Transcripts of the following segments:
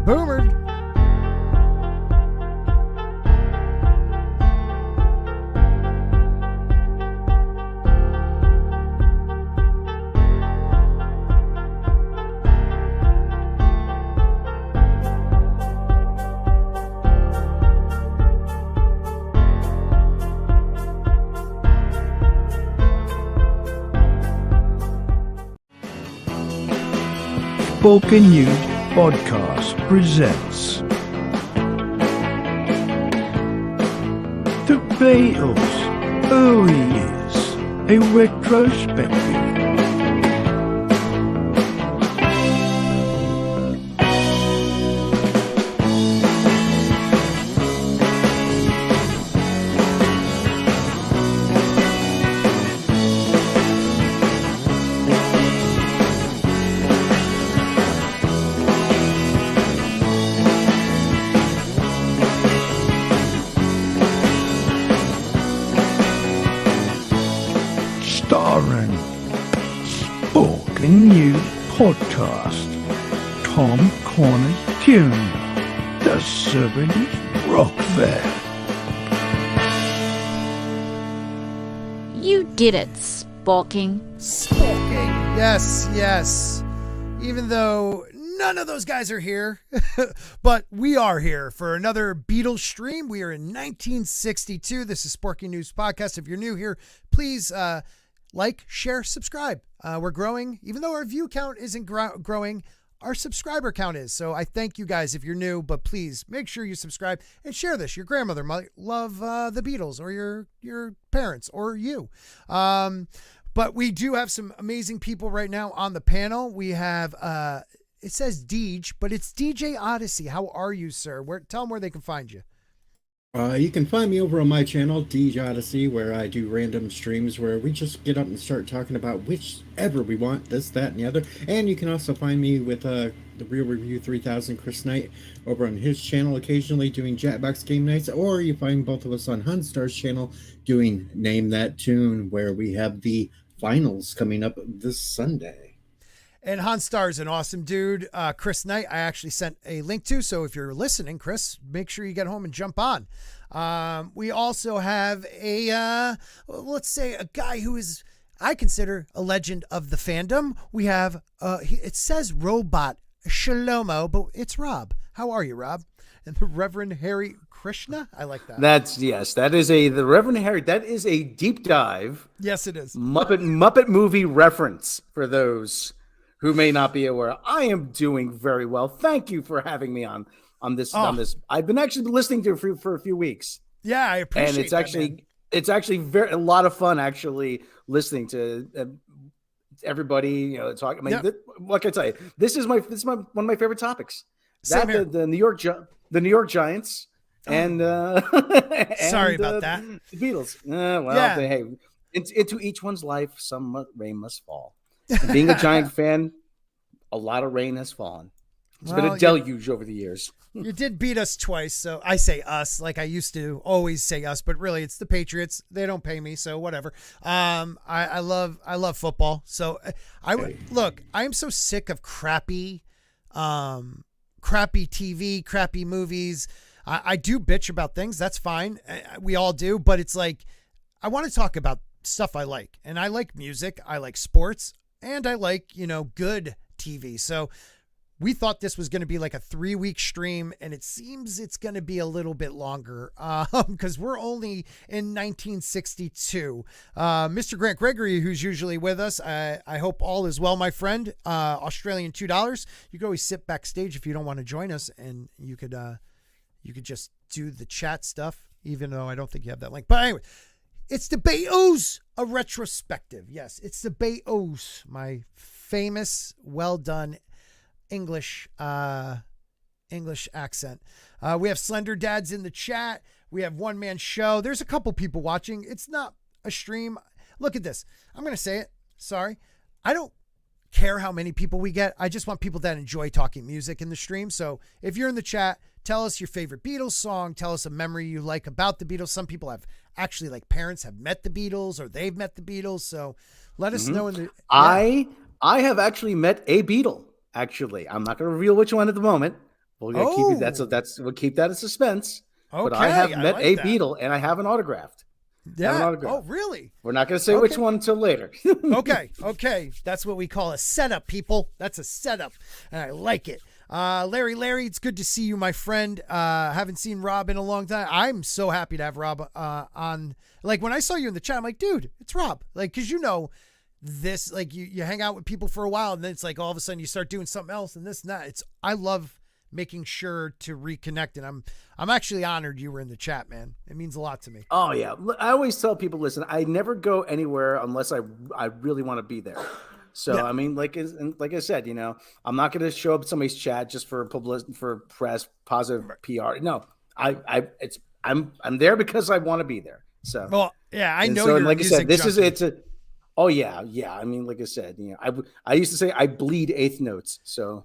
Boomer. Sporking News Podcast presents The Beatles Early Years, a retrospective. Starring Sporking News Podcast, Tom Corner's tune, the 70s Rock Fair. You did it, Sporking. Sporking. Yes, yes. Even though none of those guys are here, but we are here for another Beatles stream. We are in 1962. This is Sporking News Podcast. If you're new here, please like, share, subscribe. We're growing. Even though our view count isn't growing, our subscriber count is. So I thank you guys if you're new, but please make sure you subscribe and share this. Your grandmother might love the Beatles, or your parents, or you. But we do have some amazing people right now on the panel. We have, it says Deej, but it's DJ Odyssey. How are you, sir? Tell them where they can find you. You can find me over on my channel, Deej Odyssey, where I do random streams where we just get up and start talking about whichever we want, this, that, and the other. And you can also find me with the Real Review 3000 Chris Knight over on his channel, occasionally doing Jackbox game nights, or you find both of us on Hunstar's channel doing Name That Tune, where we have the finals coming up this Sunday. And Hans Starr is an awesome dude. Chris Knight, I actually sent a link to. So if you're listening, Chris, make sure you get home and jump on. We also have let's say a guy who is, I consider, a legend of the fandom. We have, it says Robot Shlomo, but it's Robb. How are you, Robb? And the Reverend Harry Krishna. I like that. The Reverend Harry. That is a deep dive. Yes, it is. Muppet movie reference for those who may not be aware. I am doing very well. Thank you for having me on this. I've been actually listening to it for a few weeks. Yeah, I appreciate and it's actually a lot of fun actually listening to everybody, talking. I mean, like I tell you, this is one of my favorite topiks. The New York Giants and sorry about that. The Beatles. Hey, into each one's life, some rain must fall. And being a Giant fan, a lot of rain has fallen. It's been a deluge over the years. You did beat us twice, so I say us like I used to always say us, but really it's the Patriots. They don't pay me, so whatever. I love football. So I'm so sick of crappy TV, crappy movies. I do bitch about things. That's fine. We all do, but it's like I want to talk about stuff I like, and I like music. I like sports. And I like, good TV. So we thought this was going to be like a 3-week stream, and it seems it's going to be a little bit longer because we're only in 1962. Mr. Grant Gregory, who's usually with us, I hope all is well, my friend. Australian $2. You could always sit backstage if you don't want to join us, and you could just do the chat stuff, even though I don't think you have that link. But anyway. It's the Beatles, a retrospective. Yes, it's the Beatles, my famous, well done English accent. We have Slender Dads in the chat. We have One Man Show. There's a couple people watching. It's not a stream. Look at this. I'm going to say it. Sorry. I don't care how many people we get. I just want people that enjoy talking music in the stream. So if you're in the chat, tell us your favorite Beatles song. Tell us a memory you like about the Beatles. Some people have actually, like, parents have met the Beatles or they've met the Beatles. So let us know. I have actually met a Beatle. Actually, I'm not going to reveal which one at the moment. We're gonna keep it. We'll keep that a suspense. Okay, but I have met a that. Beatle, and I have an autographed. Yeah. Oh, really? We're not going to say which one until later. Okay. That's what we call a setup, people. That's a setup, and I like it. Larry, it's good to see you, my friend. Haven't seen Robb in a long time. I'm so happy to have Robb on. Like, when I saw you in the chat, I'm like, dude, it's Robb. Like, because this, like, you hang out with people for a while, and then it's like all of a sudden you start doing something else and this and that. I love making sure to reconnect, and I'm actually honored you were in the chat, man. It means a lot to me. Oh yeah, I always tell people, listen, I never go anywhere unless I really want to be there. So yeah. I mean, like I said, I'm not going to show up at somebody's chat just for publicity, for press, positive PR. No, I'm there because I want to be there. So well, yeah, I know. So, you're like I said, junkie. Oh yeah. I mean, like I said, I used to say I bleed eighth notes. So.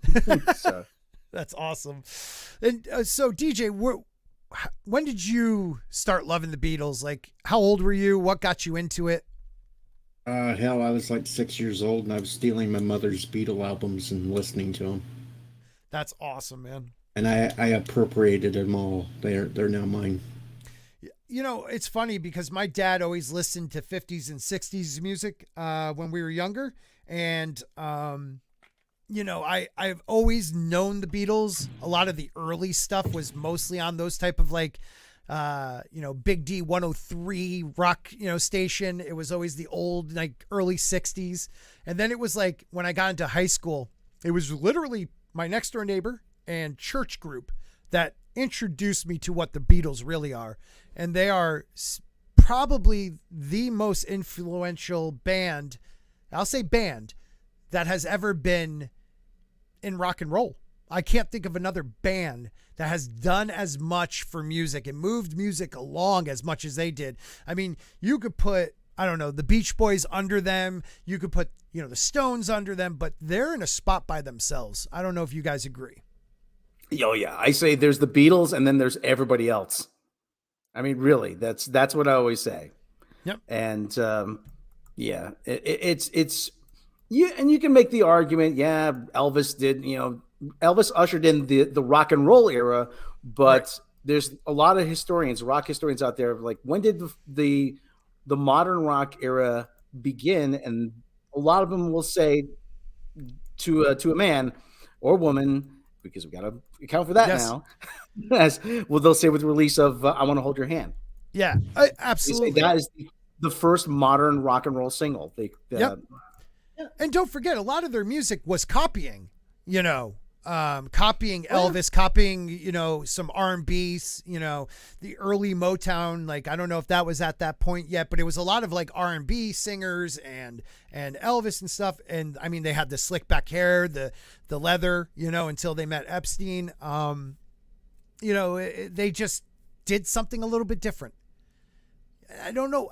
That's awesome. And so, DJ, when did you start loving the Beatles? Like, how old were you? What got you into it? Hell, I was like 6 years old, and I was stealing my mother's Beatle albums and listening to them. That's awesome, man. And I appropriated them all. They're now mine. It's funny because my dad always listened to 50s and 60s music when we were younger, and I've always known the Beatles. A lot of the early stuff was mostly on those type of like, Big D 103 rock, station. It was always the old, like early 60s. And then it was like when I got into high school, it was literally my next door neighbor and church group that introduced me to what the Beatles really are. And they are probably the most influential band, I'll say band, that has ever been in rock and roll. I can't think of another band that has done as much for music and moved music along as much as they did. I mean, you could put, I don't know, the Beach Boys under them. You could put, the Stones under them, but they're in a spot by themselves. I don't know if you guys agree. Oh yeah. I say there's the Beatles and then there's everybody else. I mean, really, that's what I always say. Yep. And yeah, it's yeah, and you can make the argument, yeah, Elvis did, Elvis ushered in the rock and roll era, but right. There's a lot of rock historians out there, like, when did the modern rock era begin? And a lot of them will say to a man or woman, because we got to account for that now. Yes, well, they'll say with the release of "I Want to Hold Your Hand." Yeah, absolutely. That is the first modern rock and roll single. Yep. And don't forget, a lot of their music was copying, copying Elvis, copying, some R&B's, the early Motown. Like, I don't know if that was at that point yet, but it was a lot of like R&B singers and Elvis and stuff. And I mean, they had the slick back hair, the leather, until they met Epstein. They just did something a little bit different. I don't know.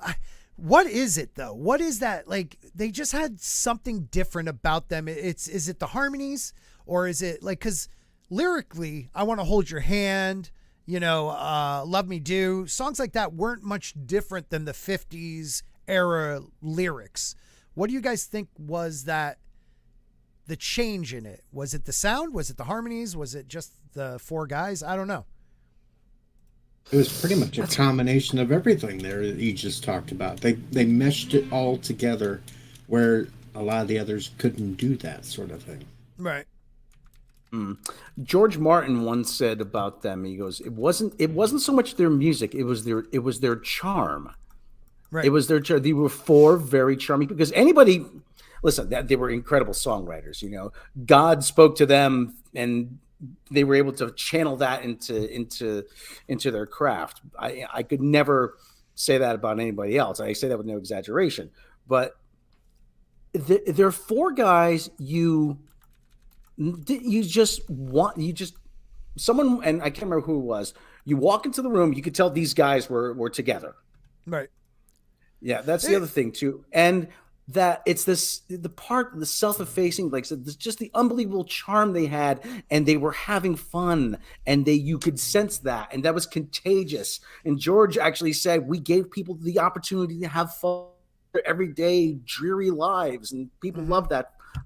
What is it though? What is that? Like, they just had something different about them. Is it the harmonies, or is it like, cause lyrically, I Want to Hold Your Hand, Love Me Do, songs like that weren't much different than the 50s era lyrics. What do you guys think was the change in it? Was it the sound? Was it the harmonies? Was it just the four guys? I don't know. It was pretty much a combination of everything there that you just talked about. They meshed it all together, where a lot of the others couldn't do that sort of thing. Right. George Martin once said about them, he goes, it wasn't so much their music, it was their charm. Right. It was their charm. They were four very charming, because anybody, listen, they were incredible songwriters. God spoke to them, and they were able to channel that into their craft. I could never say that about anybody else. I say that with no exaggeration. But there are four guys someone, and I can't remember who it was. You walk into the room, you could tell these guys were together. Right. Yeah, that's the other thing too. And that it's the self-effacing, like, so just the unbelievable charm they had, and they were having fun, and you could sense that, and that was contagious. And George actually said, we gave people the opportunity to have fun their everyday dreary lives, and people love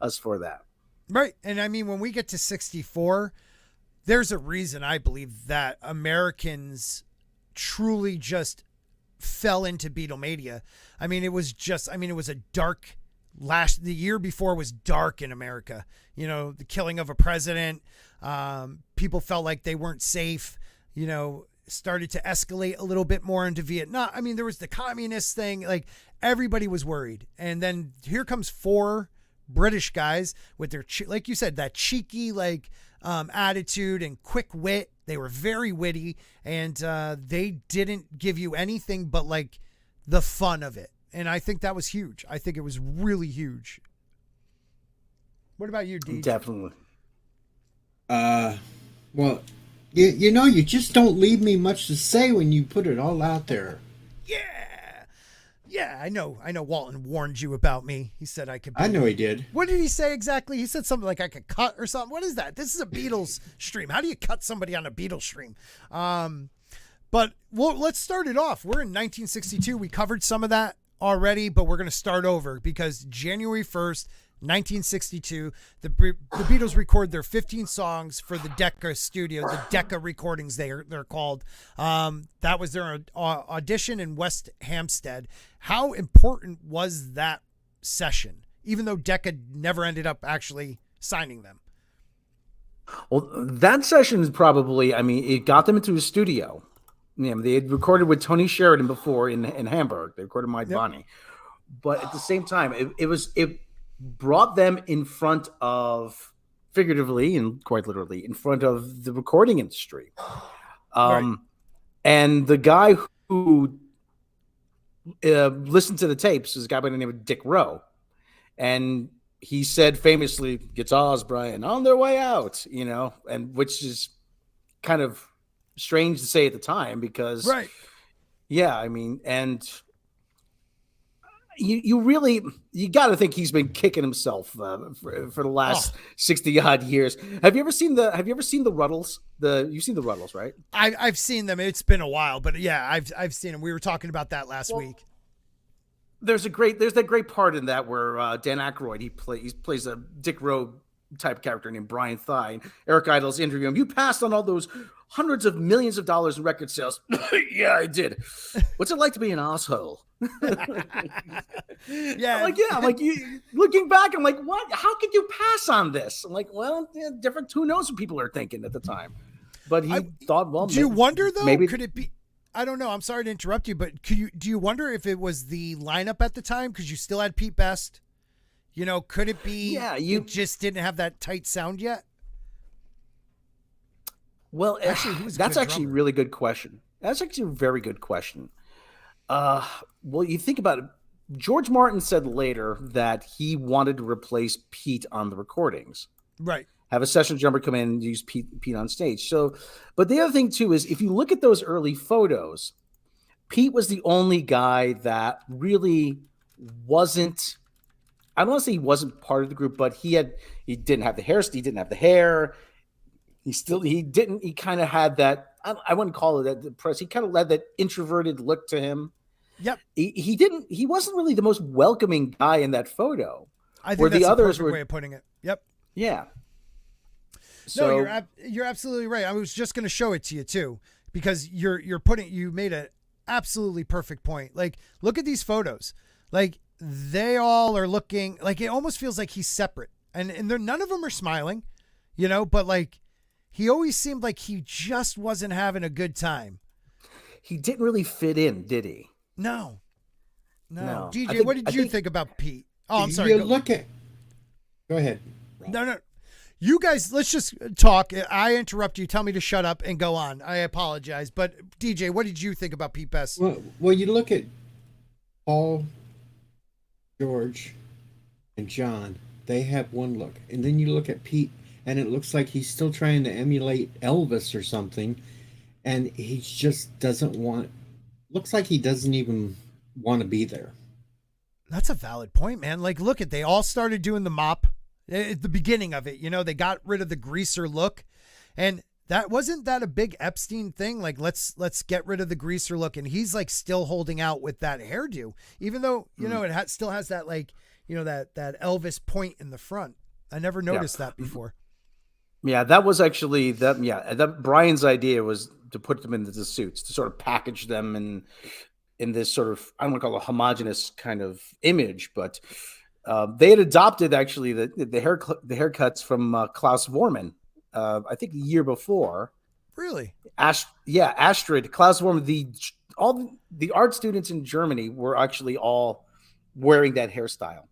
us for that. Right. And I mean, when we get to 64, there's a reason I believe that Americans truly just fell into Beatlemania. I mean, it was a dark the year before was dark in America. You know, the killing of a president. People felt like they weren't safe, you know, started to escalate a little bit more into Vietnam. I mean, there was the communist thing, like everybody was worried. And then here comes 4 British guys with their, like you said, that cheeky, like, attitude and quick wit. They were very witty, and they didn't give you anything but like the fun of it. And I think that was huge. I think it was really huge. What about you, Deej? Definitely. Well, you know, you just don't leave me much to say when you put it all out there. Yeah, I know Walton warned you about me. He said I could be. I know he did. What did he say exactly? He said something like I could cut or something. What is that? This is a Beatles stream. How do you cut somebody on a Beatles stream? But let's start it off. We're in 1962. We covered some of that already, but we're going to start over because January 1st, 1962, the Beatles record their 15 songs for the Decca studio, the Decca recordings they're called. That was their audition in West Hampstead. How important was that session, even though Decca never ended up actually signing them? Well, that session is probably, I mean, it got them into a studio. You know, they had recorded with Tony Sheridan before in Hamburg. They recorded My Bonnie. But at the same time, it brought them in front of, figuratively and quite literally, in front of the recording industry. Right. And the guy who listened to the tapes is a guy by the name of Dick Rowe. And he said famously, guitars, Brian, on their way out, you know, and which is kind of strange to say at the time because, right. Yeah, I mean, and you got to think he's been kicking himself for the last 60 odd years. Have you ever seen the Ruddles? You've seen the Ruddles, right? I've seen them. It's been a while, but yeah, I've seen them. We were talking about that last week. There's that great part in that where Dan Aykroyd he plays a Dick Rowe type character named Brian Thigh. Eric Idle's interview him. You passed on all those hundreds of millions of dollars in record sales. Yeah, I did. What's it like to be an asshole? Yeah. I'm like, you looking back, I'm like, what? How could you pass on this? I'm like, well, different. Who knows what people are thinking at the time? But he thought, well, do you wonder though? Maybe could it be? I don't know. I'm sorry to interrupt you, but do you wonder if it was the lineup at the time because you still had Pete Best? You know, could it be? Yeah, you just didn't have that tight sound yet. Well, actually, that's actually a really good question. That's actually a very good question. Well, you think about it. George Martin said later that he wanted to replace Pete on the recordings. Right. Have a session drummer come in and use Pete on stage. So, but the other thing too is if you look at those early photos, Pete was the only guy that really wasn't. I don't want to say he wasn't part of the group, but he didn't have the hair. He didn't have the hair. He kind of had that. I wouldn't call it that depressed. He kind of had that introverted look to him. Yep. He wasn't really the most welcoming guy in that photo. I think that's the perfect way of putting it. Yep. Yeah. So you're absolutely right. I was just going to show it to you too, because you made an absolutely perfect point. Like, look at these photos. Like, they all are looking like it almost feels like he's separate, and none of them are smiling, you know. But like, he always seemed like he just wasn't having a good time. He didn't really fit in, did he? No. DJ, what did you think about Pete? Oh, I'm sorry. Go ahead. No. You guys, let's just talk. I interrupt you. Tell me to shut up and go on. I apologize. But DJ, what did you think about Pete Best? Well, you look at Paul, George, and John. They have one look. And then you look at Pete, and it looks like he's still trying to emulate Elvis or something. And he just looks like he doesn't even want to be there. That's a valid point, man. Like, look they all started doing the mop at the beginning of it. You know, they got rid of the greaser look, and wasn't that a big Epstein thing? Like, let's get rid of the greaser look. And he's like still holding out with that hairdo, even though, you know, it still has that, like, you know, that Elvis point in the front. I never noticed that before. Yeah, that was actually that. Yeah, that Brian's idea was to put them into the suits, to sort of package them in this sort of, I don't want to call it a homogenous kind of image, but they had adopted actually the haircuts from Klaus Vormann. I think the year before. Really? Astrid, Klaus Vormann. All the art students in Germany were actually all wearing that hairstyle.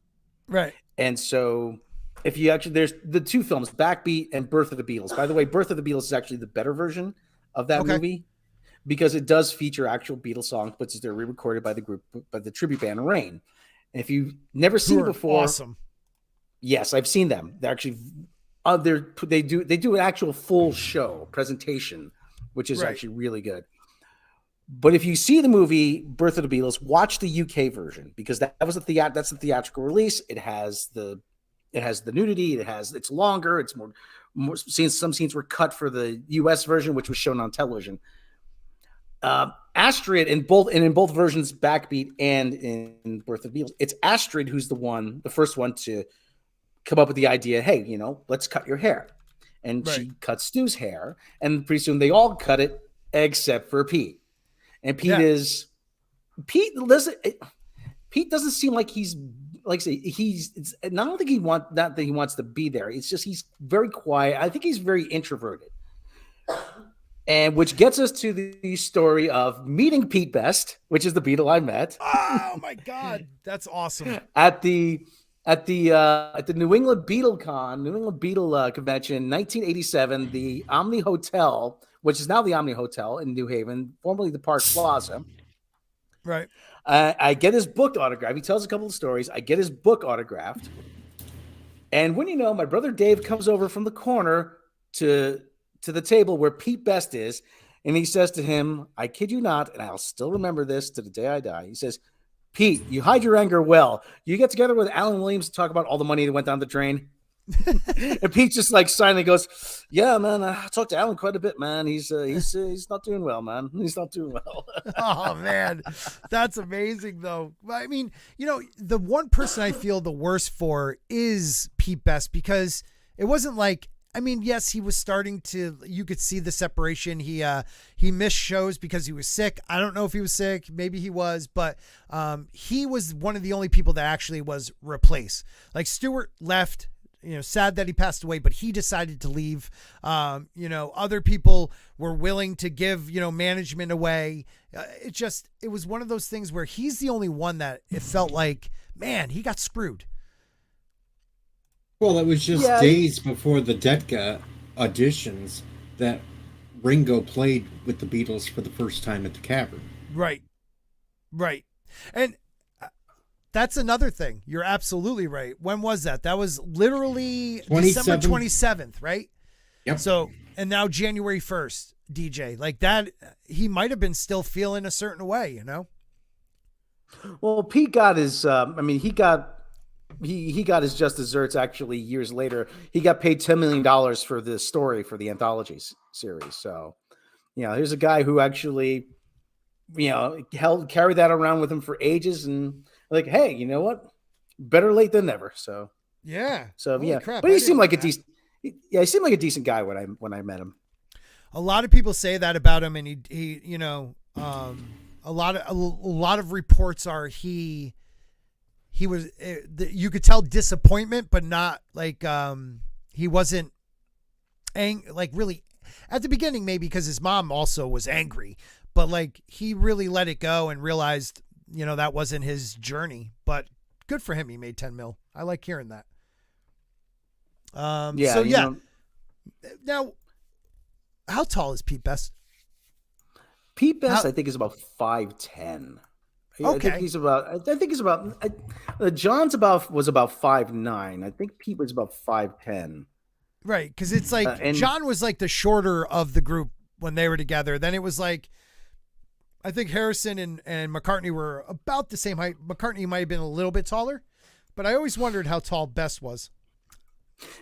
Right. And so, if you actually, there's the two films, Backbeat and Birth of the Beatles. By the way, Birth of the Beatles is actually the better version of that movie, because it does feature actual Beatles songs, but they're re-recorded by the tribute band Rein. And if you've never seen it before, awesome. Yes, I've seen them. They're actually they do an actual full show presentation, which is actually really good. But if you see the movie Birth of the Beatles, watch the UK version, because that's the theatrical release. It has the nudity. It's longer. It's more scenes. Some scenes were cut for the US version, which was shown on television. Astrid in both versions, Backbeat and in Birth of the Beatles, it's Astrid who's the first one to come up with the idea. Hey, let's cut your hair, and she cuts Stu's hair, and pretty soon they all cut it except for Pete. And Pete doesn't seem like he's like I say he's. I don't think not that he wants to be there. It's just he's very quiet. I think he's very introverted. And which gets us to the story of meeting Pete Best, which is the Beatle I met. Oh my God, that's awesome! At the New England Beatle Convention, 1987, the Omni Hotel, which is now the Omni Hotel in New Haven, formerly the Park Plaza. Right. I get his book autographed. He tells a couple of stories. I get his book autographed, and when my brother Dave comes over from the corner to the table where Pete Best is, and he says to him, I kid you not, and I'll still remember this to the day I die. He says, Pete, you hide your anger well. You get together with Alan Williams to talk about all the money that went down the drain. And Pete just silently goes, yeah, man, I talked to Alan quite a bit, man. He's not doing well, man. He's not doing well. Oh, man. That's amazing, though. I mean, the one person I feel the worst for is Pete Best, because it wasn't like, yes, he was starting to, you could see the separation. He missed shows because he was sick. I don't know if he was sick. Maybe he was, but he was one of the only people that actually was replaced. Like Stewart left, sad that he passed away, but he decided to leave. Other people were willing to give, management away. It was one of those things where he's the only one that it felt like, man, he got screwed. Well, it was just days before the Decca auditions that Ringo played with the Beatles for the first time at the Cavern. Right. And that's another thing. You're absolutely right. When was that? That was literally December 27th, right? Yep. So, and now January 1st, DJ. Like that, he might have been still feeling a certain way, Well, Pete got his, he got his just desserts actually years later. He got paid $10 million for this story for the anthology series. So, here's a guy who actually, carried that around with him for ages, and hey, you know what? Better late than never. So, yeah. So, Holy crap, but he seemed like a decent, he seemed like a decent guy when I met him. A lot of people say that about him, and he a lot of reports are he was, you could tell disappointment, but not like, he wasn't really at the beginning, maybe because his mom also was angry, but he really let it go and realized, that wasn't his journey. But good for him. He made 10 mil. I like hearing that. Now, how tall is Pete Best? Pete Best, I think, is about 5'10". Okay. I think he's about. John's was about 5'9". I think Pete was about 5'10". Right, because it's John was the shorter of the group when they were together. Then it was I think Harrison and McCartney were about the same height. McCartney might have been a little bit taller, but I always wondered how tall Best was.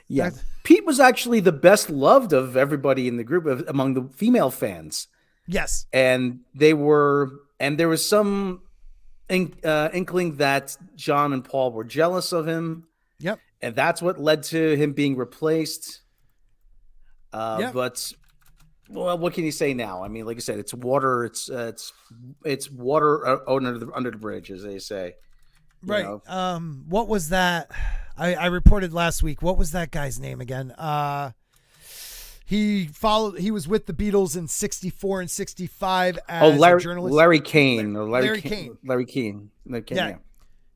Yeah, Pete was actually the best loved of everybody in the group among the female fans. Yes, and there was some inkling that John and Paul were jealous of him. Yep. And that's what led to him being replaced. But well, what can you say now? I mean, like I said, it's water. It's water under the bridge, as they say. Right. What was that? I reported last week. What was that guy's name again? He was with the Beatles in 64 and 65 as a journalist. Larry Kane. Larry Kane. Larry Kane.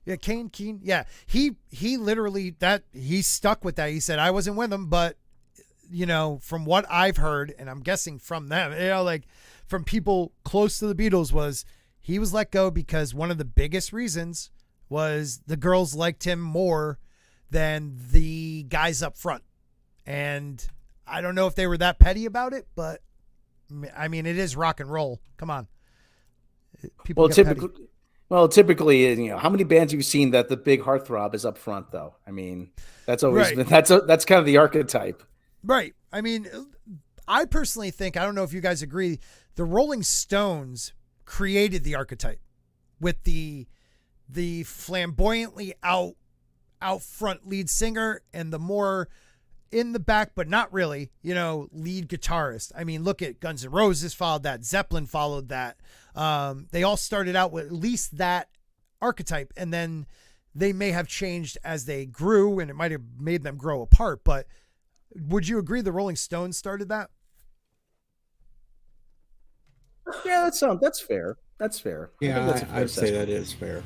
Yeah, Kane. Yeah. He literally he stuck with that. He said, I wasn't with him, but from what I've heard, and I'm guessing from them, like from people close to the Beatles, was he was let go because one of the biggest reasons was the girls liked him more than the guys up front. And I don't know if they were that petty about it, but I mean, it is rock and roll. Come on. People typically, how many bands have you seen that the big heartthrob is up front though? I mean, that's always been, that's kind of the archetype. Right. I mean, I personally think, I don't know if you guys agree, the Rolling Stones created the archetype with the flamboyantly out front lead singer and the more in the back, but not really, lead guitarist. I mean, look at Guns N' Roses followed that. Zeppelin followed that. They all started out with at least that archetype, and then they may have changed as they grew, and it might have made them grow apart. But would you agree the Rolling Stones started that? Yeah, that's fair. That's fair. Yeah, I'd say that is fair.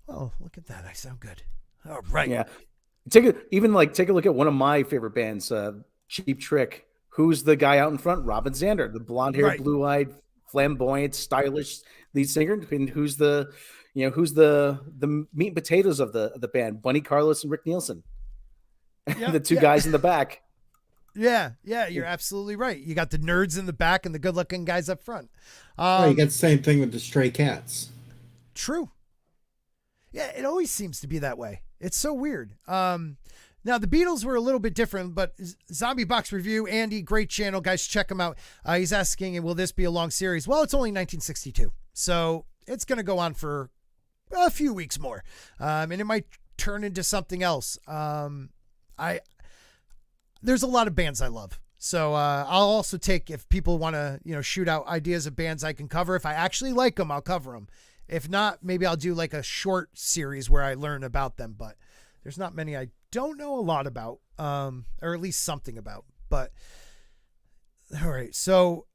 Oh, look at that. I sound good. All right. Yeah. Take a look at one of my favorite bands, Cheap Trick. Who's the guy out in front? Robin Zander, the blonde-haired, blue-eyed, flamboyant, stylish lead singer. And who's the meat and potatoes of the band? Bunny Carlos and Rick Nielsen. Yeah, the two guys in the back. Yeah, you're absolutely right. You got the nerds in the back and the good-looking guys up front. You got the same thing with the Stray Cats. True. Yeah, it always seems to be that way. It's so weird. Now, the Beatles were a little bit different, but Zombie Box Review, Andy, great channel. Guys, check him out. He's asking, will this be a long series? Well, it's only 1962, so it's going to go on for a few weeks more, and it might turn into something else. There's a lot of bands I love. So I'll also take, if people want to, shoot out ideas of bands I can cover. If I actually like them, I'll cover them. If not, maybe I'll do like a short series where I learn about them. But there's not many I don't know a lot about, or at least something about. But all right. So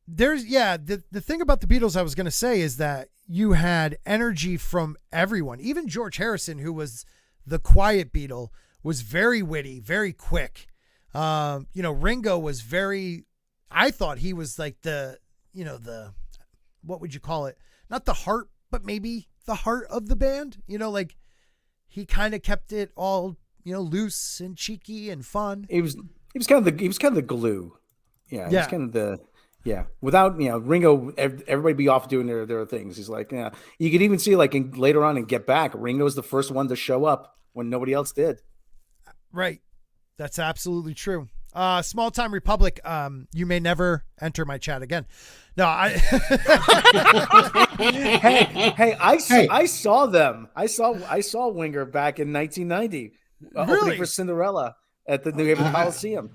there's, the thing about the Beatles I was going to say is that you had energy from everyone. Even George Harrison, who was the quiet Beatle, was very witty, very quick. Ringo was I thought he was like the what would you call it? Not the heart, but maybe the heart of the band. Like he kind of kept it all, loose and cheeky and fun. He was kind of the glue. Yeah. He was kind of without, Ringo, everybody be off doing their things. He's like, you could even see like later on in Get Back, Ringo's the first one to show up when nobody else did. Right. That's absolutely true. Small Time Republic. You may never enter my chat again. No, I saw them. I saw Winger back in 1990, opening for Cinderella at the New Haven Coliseum.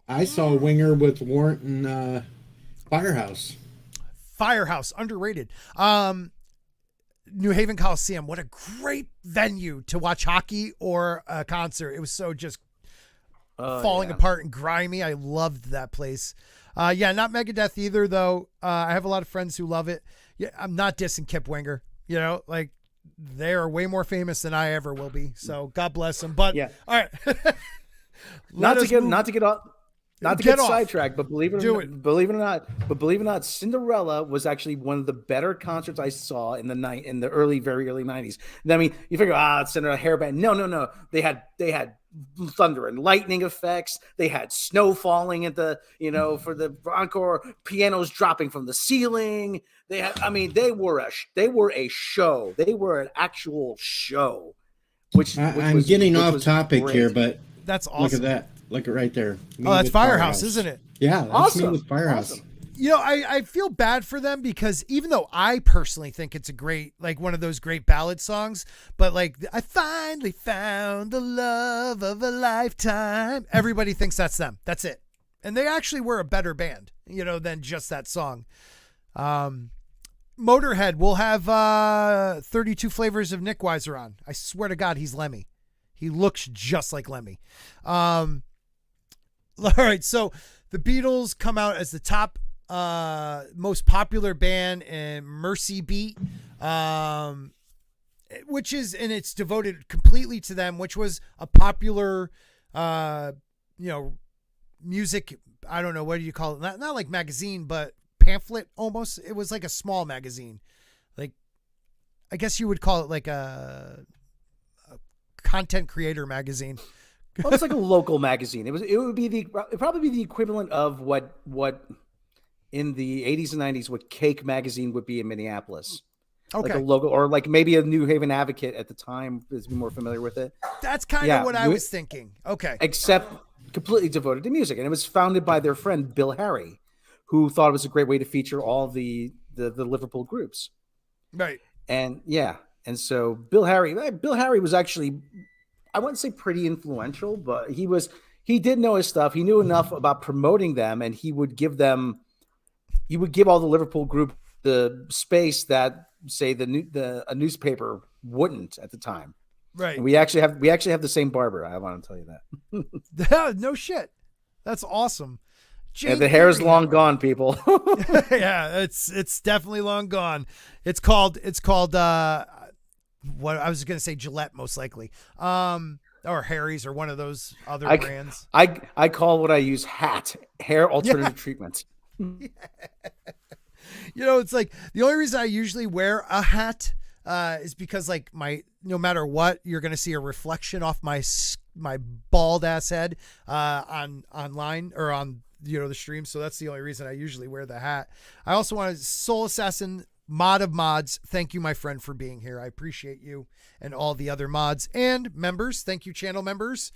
I saw Winger with Warrant and Firehouse. Firehouse, underrated. New Haven Coliseum. What a great venue to watch hockey or a concert. It was so just falling apart and grimy. I loved that place. Not Megadeth either, though. I have a lot of friends who love it. Yeah, I'm not dissing Kip Winger. Like they are way more famous than I ever will be. So God bless them. But all right, not to get sidetracked, but believe it or not, Cinderella was actually one of the better concerts I saw in the very early 90s. I mean, you figure, it's Cinderella hairband. No. They had thunder and lightning effects. They had snow falling at the, for the encore, pianos dropping from the ceiling. They were a show. They were an actual show. I'm getting off topic great. Here, but that's awesome. Look at that. Look at right there. That's Firehouse, isn't it? Yeah, that's awesome. me with Firehouse. Awesome. You know, I feel bad for them because even though I personally think it's a great, like one of those great ballad songs, but like, I finally found the love of a lifetime. Everybody thinks that's them. That's it. And they actually were a better band, you know, than just that song. Motorhead will have 32 Flavors of Nick Weiser on. I swear to God, he's Lemmy. He looks just like Lemmy. All right, so the Beatles come out as the top most popular band in Mercy Beat, which is, and it's devoted completely to them, which was a popular, music. I don't know, what do you call it? Not like magazine, but pamphlet almost. It was like a small magazine. Like, I guess you would call it like a content creator magazine. Well, it's like a local magazine. It'd probably be the equivalent of what in the 80s and 90s what Cake magazine would be in Minneapolis. Okay. Like a logo, or like maybe a New Haven Advocate at the time is more familiar with it. That's kind of what I was thinking. Okay. Except completely devoted to music. And it was founded by their friend Bill Harry, who thought it was a great way to feature all the Liverpool groups. Right. And and so Bill Harry was actually, I wouldn't say pretty influential, but he did know his stuff. He knew enough about promoting them, and he would give all the Liverpool group the space that, say, a newspaper wouldn't at the time. Right. And we actually have the same barber. I want to tell you that. No shit. That's awesome. The hair is long gone, people. Yeah, it's definitely long gone. It's called what I was going to say, Gillette, most likely. Or Harry's, or one of those other brands. I call what I use hair alternative treatment. Yeah. You know, it's like the only reason I usually wear a hat is because, like, no matter what, you're going to see a reflection off my bald ass head online or on, the stream. So that's the only reason I usually wear the hat. I also want to Soul Assassin, mod of mods. Thank you, my friend, for being here. I appreciate you and all the other mods and members. Thank you, channel members.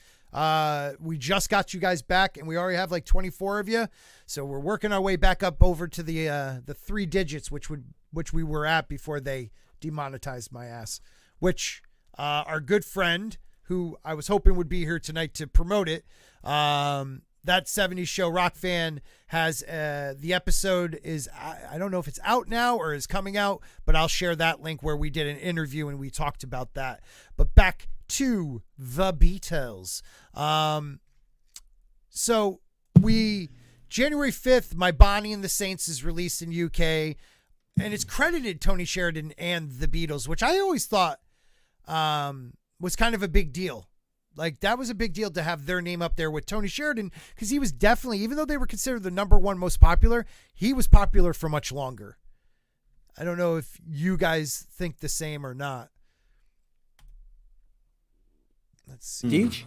We just got you guys back, and we already have like 24 of you. So we're working our way back up over to the 3 digits, which we were at before they demonetized my ass, which, our good friend who I was hoping would be here tonight to promote it. That 70s Show Rock Fan has, the episode is, I don't know if it's out now or is coming out, but I'll share that link where we did an interview and we talked about that. But back to the Beatles. So January 5th, My Bonnie and the Saints is released in UK, and it's credited Tony Sheridan and the Beatles, which I always thought was kind of a big deal. Like, that was a big deal to have their name up there with Tony Sheridan, because he was definitely, even though they were considered the number 1 most popular, he was popular for much longer. I don't know if you guys think the same or not. Let's see. Deej?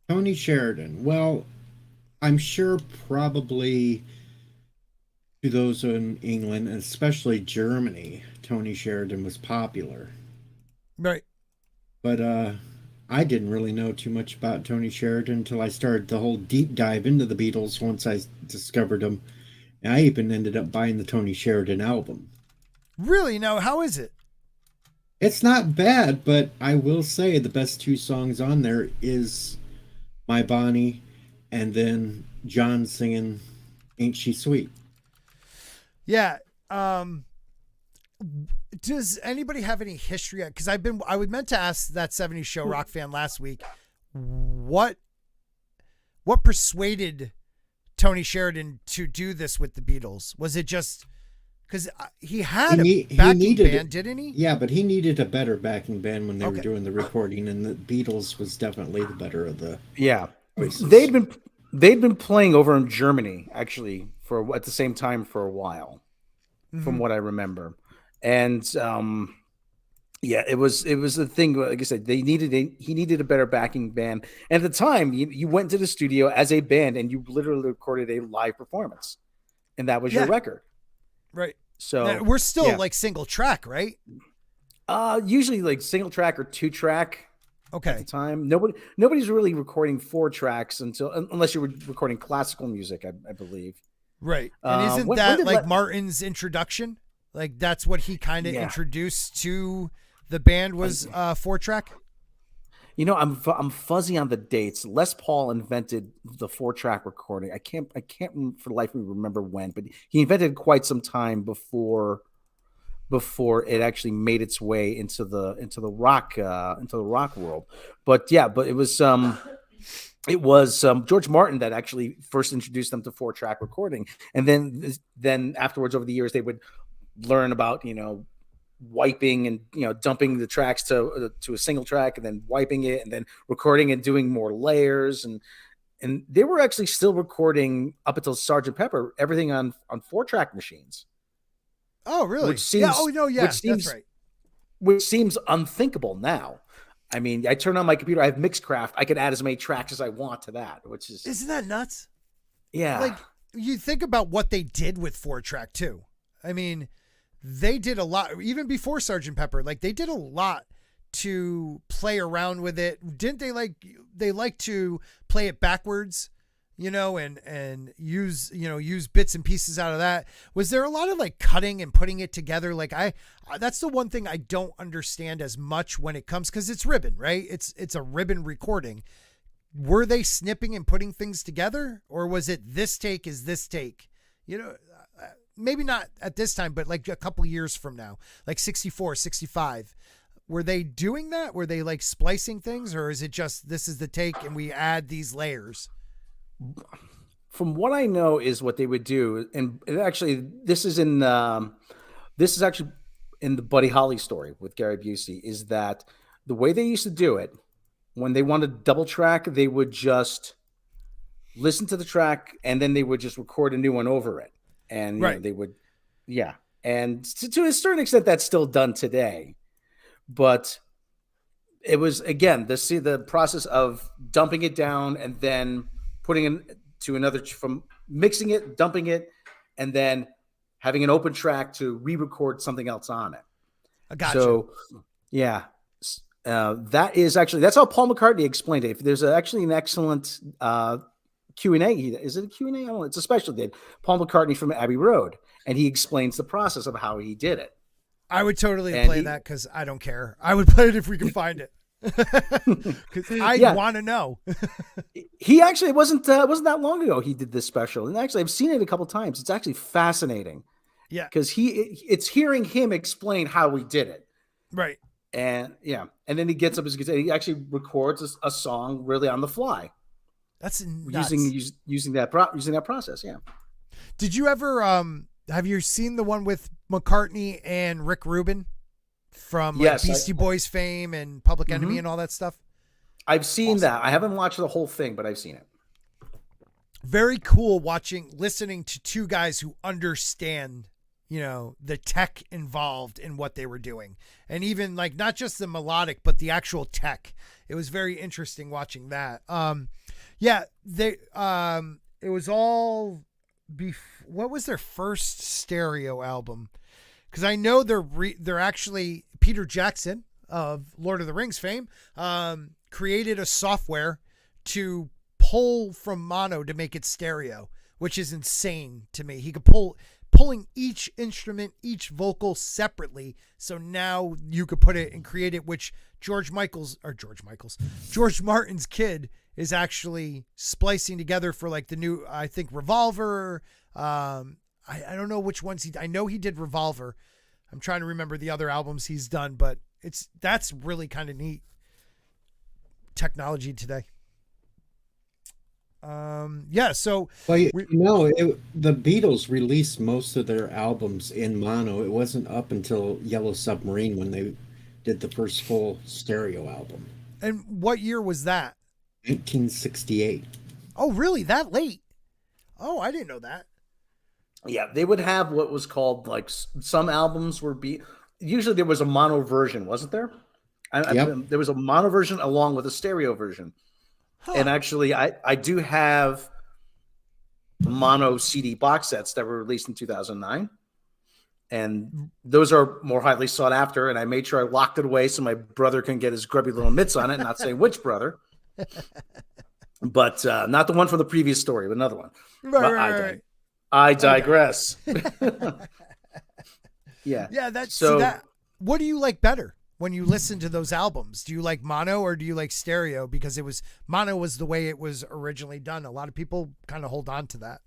Tony Sheridan. Well, I'm sure probably to those in England, and especially Germany, Tony Sheridan was popular. Right. But I didn't really know too much about Tony Sheridan until I started the whole deep dive into the Beatles once I discovered them. And I even ended up buying the Tony Sheridan album. Really? Now, how is it? It's not bad, but I will say the best 2 songs on there is My Bonnie and then John singing Ain't She Sweet. Yeah. Does anybody have any history? Because I meant to ask that 70s Show Rock Fan last week, what persuaded Tony Sheridan to do this with the Beatles? Was it just because he had a backing band, didn't he? Yeah, but he needed a better backing band when they were doing the recording, and the Beatles was definitely the better of the choices. They'd been playing over in Germany actually at the same time for a while, from what I remember. And it was the thing. Like I said, he needed a better backing band. And at the time, you went to the studio as a band and you literally recorded a live performance, and that was your record. Right. So now, we're still like single track, right? Usually like single track or 2-track. Okay. At the time, nobody's really recording 4 tracks unless you were recording classical music, I believe. Right. And isn't when that did like Martin's introduction? Like that's what he kind of introduced to the band was 4-track? You know, I'm fuzzy on the dates. Les Paul invented the 4-track recording. I can't for the life of me remember when, but he invented it quite some time before it actually made its way into the rock world. But yeah, but it was George Martin that actually first introduced them to 4-track recording, and then afterwards over the years they would learn about, you know, wiping and, you know, dumping the tracks to a single track and then wiping it and then recording and doing more layers, and they were actually still recording up until Sgt. Pepper everything on 4-track machines. Oh, really? Which seems, that's right. Which seems unthinkable now. I mean, I turn on my computer, I have Mixcraft, I can add as many tracks as I want to that, which is... Isn't that nuts? Yeah. Like, you think about what they did with 4-track too. I mean, they did a lot, even before Sgt. Pepper, like they did a lot to play around with it. Didn't they like to play it backwards, you know, and use bits and pieces out of that? Was there a lot of like cutting and putting it together? Like that's the one thing I don't understand as much when it comes, cause it's ribbon, right? It's a ribbon recording. Were they snipping and putting things together, or was it this take is this take? You know, maybe not at this time, but like a couple years from now, like 64, 65, were they doing that? Were they like splicing things, or is it just, this is the take and we add these layers? From what I know is what they would do. And actually, this is actually in the Buddy Holly story with Gary Busey, is that the way they used to do it, when they wanted double track, they would just listen to the track and then they would just record a new one over it. And you know, they would, and to a certain extent, that's still done today. But it was, again, the process of dumping it down and then putting it to another, from mixing it, dumping it, and then having an open track to re-record something else on it. I gotcha. So, yeah, that's how Paul McCartney explained it. There's actually an excellent Q&A. Is it a Q&A? I don't know. It's a special did. Paul McCartney from Abbey Road, and he explains the process of how he did it. I would totally play that because I don't care. I would play it if we can find it. Because I want to know. He actually, it wasn't that long ago he did this special, and actually I've seen it a couple times. It's actually fascinating. Yeah, because it's hearing him explain how he did it. Right. And and then he gets up his guitar. He actually records a song really on the fly. That's nuts. using that process. Yeah. Did you ever have you seen the one with McCartney and Rick Rubin from Beastie Boys fame and Public Enemy and all that stuff? I've seen that. I haven't watched the whole thing, but I've seen it. Very cool listening to two guys who understand, you know, the tech involved in what they were doing. And even like not just the melodic, but the actual tech. It was very interesting watching that. It was all what was their first stereo album? Because I know they're actually, Peter Jackson of Lord of the Rings fame created a software to pull from mono to make it stereo, which is insane to me. He could pulling each instrument, each vocal separately. So now you could put it and create it, which George Martin's kid is actually splicing together for like the new, I think, Revolver. I don't know which ones I know he did Revolver. I'm trying to remember the other albums he's done, but that's really kind of neat technology today. So the Beatles released most of their albums in mono. It wasn't up until Yellow Submarine when they did the first full stereo album. And what year was that? 1968. Oh, really? That late? Oh, I didn't know that. Yeah, they would have what was called, like, some albums were usually there was a mono version, wasn't there? There was a mono version along with a stereo version. Huh. And actually, I do have mono CD box sets that were released in 2009. And those are more highly sought after. And I made sure I locked it away so my brother can get his grubby little mitts on it, not saying which brother. But not the one from the previous story, but another one. Right. I digress. Yeah. Yeah, that's so. that. What do you like better when you listen to those albums? Do you like mono or do you like stereo? Because it was mono was the way it was originally done. A lot of people kind of hold on to that.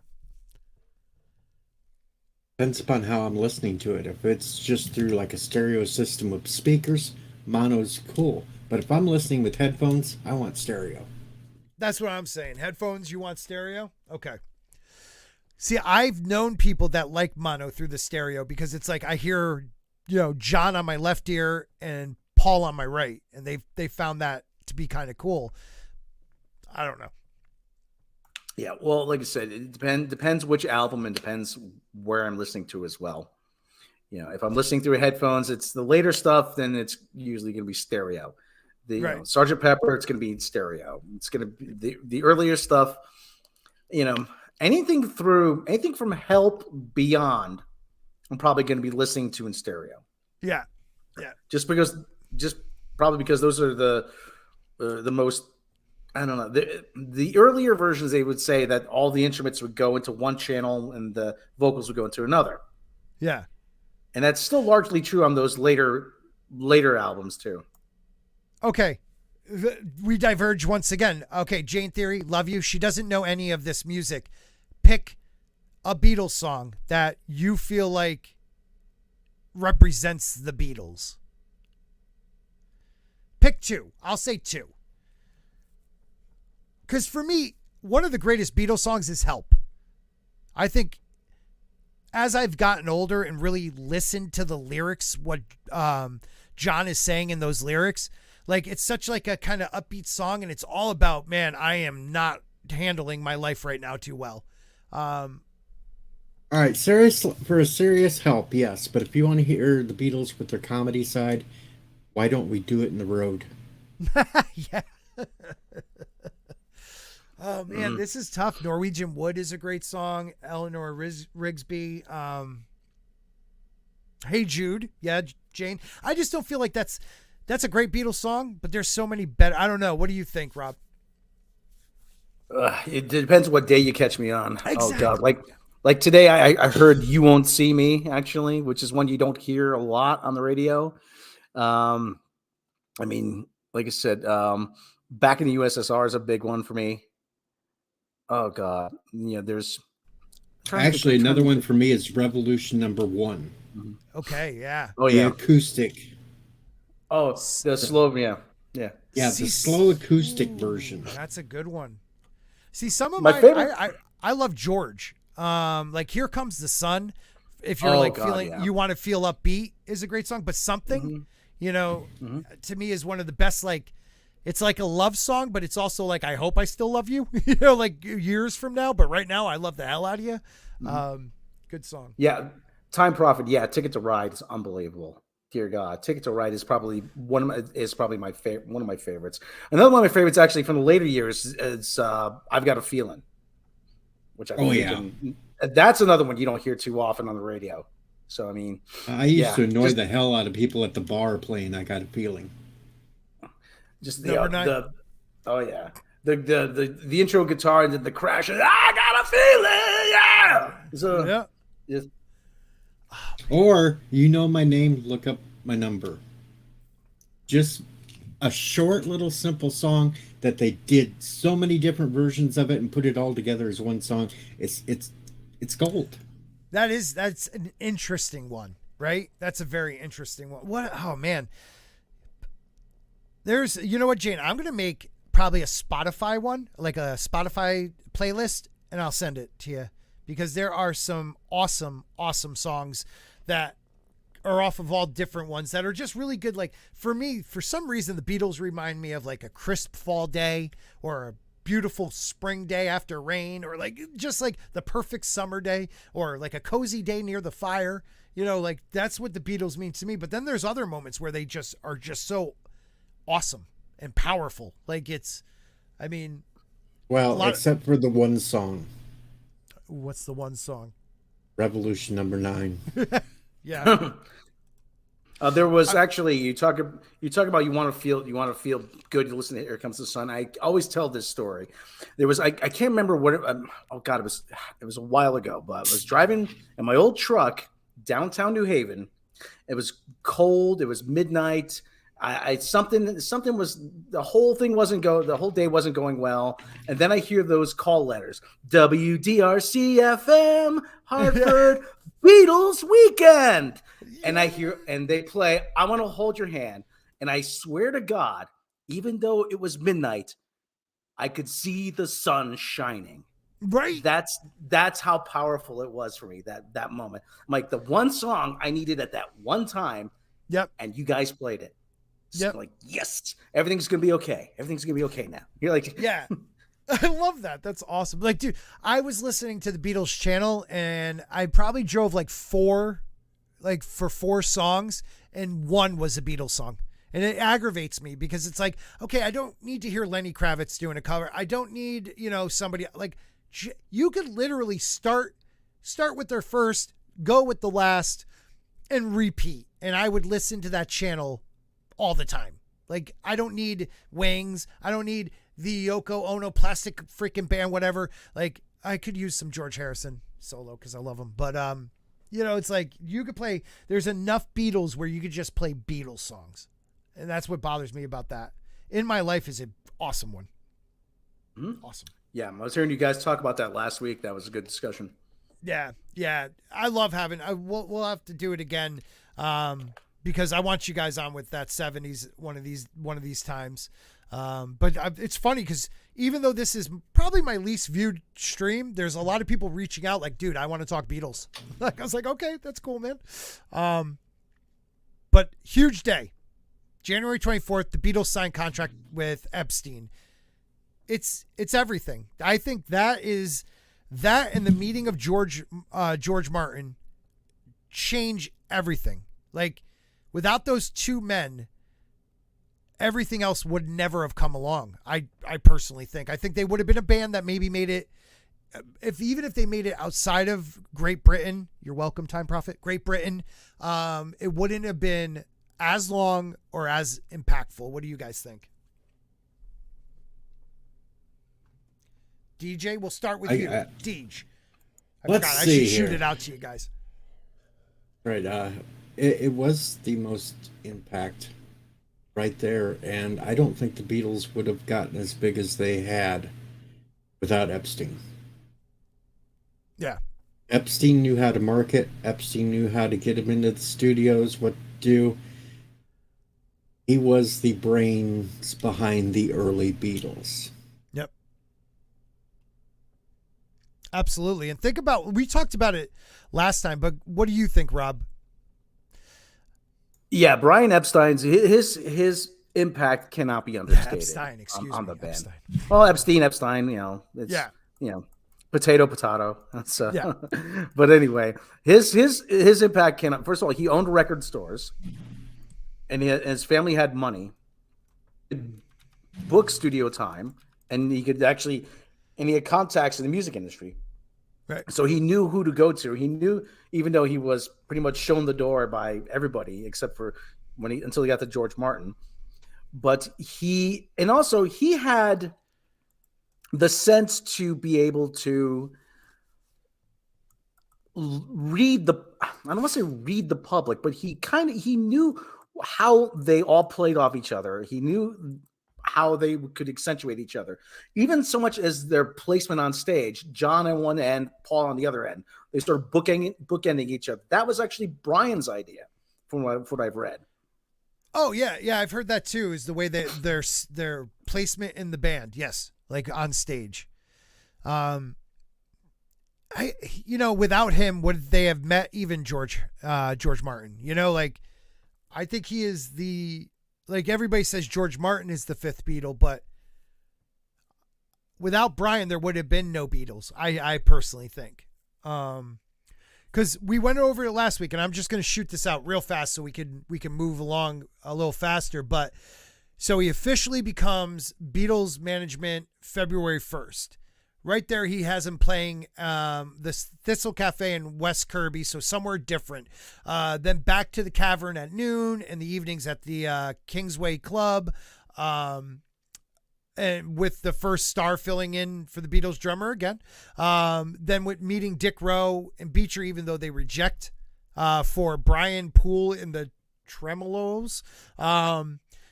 Depends upon how I'm listening to it. If it's just through like a stereo system of speakers, mono's cool. But if I'm listening with headphones, I want stereo. That's what I'm saying. Headphones, you want stereo? Okay. See, I've known people that like mono through the stereo because it's like I hear, John on my left ear and Paul on my right, and they found that to be kind of cool. I don't know. Yeah, well, like I said, it depends which album and depends where I'm listening to as well. If I'm listening through headphones, it's the later stuff, then it's usually going to be stereo. The Sgt. Pepper, it's going to be stereo. It's going to be the earlier stuff. Anything from Help beyond, I'm probably going to be listening to in stereo. Yeah. Just probably because those are the most. I don't know. The earlier versions, they would say that all the instruments would go into one channel and the vocals would go into another. Yeah. And that's still largely true on those later albums too. Okay. We diverge once again. Okay, Jane Theory, love you. She doesn't know any of this music. Pick a Beatles song that you feel like represents the Beatles. Pick two. I'll say two. Because for me, one of the greatest Beatles songs is Help. I think as I've gotten older and really listened to the lyrics, what John is saying in those lyrics, like it's such like a kind of upbeat song, and it's all about, man, I am not handling my life right now too well. All right, for a serious Help, yes. But if you want to hear the Beatles with their comedy side, why don't we do it in the road? Yeah. Oh man, this is tough. Norwegian Wood is a great song. Eleanor Rigsby. Hey Jude. Yeah, Jane. I just don't feel like that's a great Beatles song, but there's so many better. I don't know. What do you think, Rob? It depends what day you catch me on. Exactly. Oh God, like today, I heard "You Won't See Me" actually, which is one you don't hear a lot on the radio. I mean, like I said, "Back in the USSR" is a big one for me. Oh God, there's actually another one for me is Revolution Number 1. Okay, yeah. Oh yeah, the acoustic. Oh, the slow, yeah. The slow acoustic version. That's a good one. See, some of my favorite. I love George. Like Here Comes the Sun. If you're feeling, you want to feel upbeat, is a great song. But Something, to me is one of the best. Like, it's like a love song, but it's also like, I hope I still love you, like years from now. But right now, I love the hell out of you. Good song. Yeah. Time Prophet. Yeah. Ticket to Ride is unbelievable. Dear God. Ticket to Ride is probably one of my favorites. Another one of my favorites actually from the later years is I've Got a Feeling, which I think that's another one you don't hear too often on the radio. So, I mean, I used to annoy the hell out of people at the bar playing I Got a Feeling. Just the intro guitar and then the crash. I got a feeling, yeah. So Or my name, look up my number. Just a short little simple song that they did so many different versions of it and put it all together as one song. It's gold. That's an interesting one, right? That's a very interesting one. Oh man. There's, you know what, Jane? I'm going to make probably a Spotify one, like a Spotify playlist, and I'll send it to you because there are some awesome, awesome songs that are off of all different ones that are just really good. Like for me, for some reason, the Beatles remind me of like a crisp fall day or a beautiful spring day after rain, or like just like the perfect summer day, or like a cozy day near the fire. Like that's what the Beatles mean to me. But then there's other moments where they just are just so awesome and powerful. Like except for the one song. What's the one song? Revolution Number 9. Yeah. There was actually you talk about you want to feel good. You listen to Here Comes the Sun. I always tell this story. There was I can't remember what oh god, it was a while ago, but I was driving in my old truck downtown New Haven. It was cold. It was midnight. Something was the whole day wasn't going well, and then I hear those call letters: WDRC FM Hartford Beatles Weekend, and they play I Want to Hold Your Hand, and I swear to God, even though it was midnight, I could see the sun shining. Right. That's how powerful it was for me that moment. I'm like, the one song I needed at that one time. Yep. And you guys played it. Yep. Like, yes, everything's gonna be okay. Everything's gonna be okay now. You're like, yeah. I love that. That's awesome. Like, dude, I was listening to the Beatles channel and I probably drove for 4 songs, and one was a Beatles song. And it aggravates me because it's like, okay, I don't need to hear Lenny Kravitz doing a cover. I don't need, somebody like, you could literally start with their first, go with the last, and repeat. And I would listen to that channel all the time. Like, I don't need Wings. I don't need the Yoko Ono plastic freaking band, whatever. Like, I could use some George Harrison solo because I love him. But, it's like you could play, there's enough Beatles where you could just play Beatles songs. And that's what bothers me about that. In My Life is an awesome one. Mm-hmm. Awesome. Yeah, I was hearing you guys talk about that last week. That was a good discussion. Yeah. I love having, we'll have to do it again. Because I want you guys on with that 70s one of these times. But it's funny because even though this is probably my least viewed stream, there's a lot of people reaching out like, dude, I want to talk Beatles. Like, I was like, okay, that's cool, man. But huge day. January 24th, the Beatles signed contract with Epstein. It's everything. I think that and the meeting of George Martin change everything. Like, without those two men, everything else would never have come along. I personally think. I think they would have been a band that maybe made it, even if they made it outside of Great Britain, you're welcome, Time Prophet, Great Britain, it wouldn't have been as long or as impactful. What do you guys think? DJ, we'll start with you. Deej. I should shoot it out to you guys. Right. It was the most impact right there. And I don't think the Beatles would have gotten as big as they had without Epstein. Yeah. Epstein knew how to market. Epstein knew how to get him into the studios, what to do. He was the brains behind the early Beatles. Yep. Absolutely. And think about, we talked about it last time, but what do you think, Rob? Yeah, Brian Epstein's his impact cannot be understated. Epstein, excuse on me, the band. Epstein. Well, Epstein, it's potato. That's yeah. But anyway, his impact cannot. First of all, he owned record stores, and his family had money, book studio time, and he had contacts in the music industry. Right. So he knew who to go to. He knew, even though he was pretty much shown the door by everybody except for until he got to George Martin. But he had the sense to be able to read the, I don't want to say read the public, but he knew how they all played off each other. He knew how they could accentuate each other, even so much as their placement on stage. John on one end, Paul on the other end. They started bookending each other. That was actually Brian's idea, from what I've read. Oh yeah, I've heard that too. Is the way that their placement in the band, yes, like on stage. Without him, would they have met even George Martin? I think he is the. Like, everybody says George Martin is the fifth Beatle, but without Brian, there would have been no Beatles. I personally think. Because we went over it last week, and I'm just going to shoot this out real fast so we can move along a little faster. But so he officially becomes Beatles management February 1st. right there, he has him playing this Thistle Cafe in West Kirby, so somewhere different. Then back to the Cavern at noon, and the evenings at the Kingsway Club. And with the first Starr filling in for the Beatles drummer again. Then with meeting Dick Rowe and Beecher, even though they reject for Brian Poole in the Tremolos.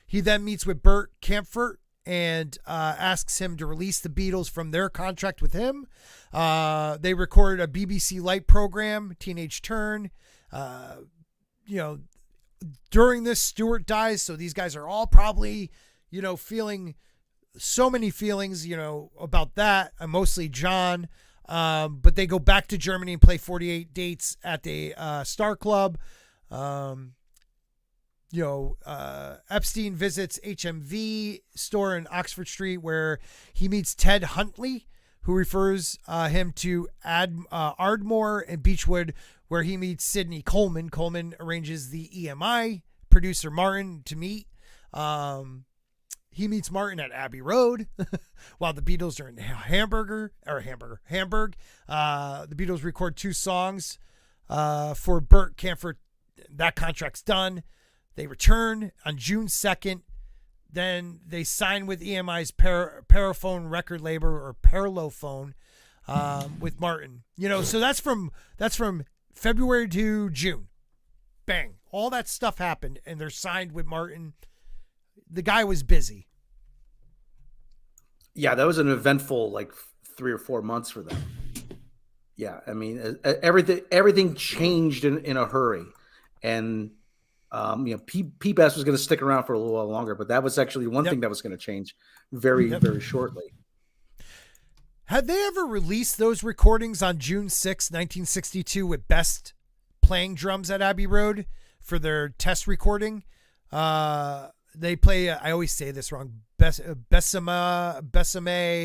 He then meets with Bert Kaempfert and asks him to release the Beatles from their contract with him. They recorded a BBC Light program, Teenage Turn. During this, Stewart dies, so these guys are all probably, feeling so many feelings, about that. Mostly John. But they go back to Germany and play 48 dates at the Star Club. Epstein visits HMV store in Oxford Street, where he meets Ted Huntley, who refers him to Ardmore and Beechwood, where he meets Sidney Coleman. Coleman arranges the EMI producer Martin to meet. He meets Martin at Abbey Road while the Beatles are in Hamburg. The Beatles record 2 songs for Bert Kaempfert. That contract's done. They return on June 2nd. Then they sign with EMI's Paraphone record label, or Parlophone, with Martin. So that's from February to June. Bang. All that stuff happened, and they're signed with Martin. The guy was busy. Yeah, that was an eventful 3 or 4 months for them. Yeah, I mean, everything changed in a hurry, and Pete Best was going to stick around for a little while longer, but that was actually one thing that was going to change very shortly. Had they ever released those recordings on June 6, 1962, with Best playing drums at Abbey Road for their test recording? They play, I always say this wrong, Besame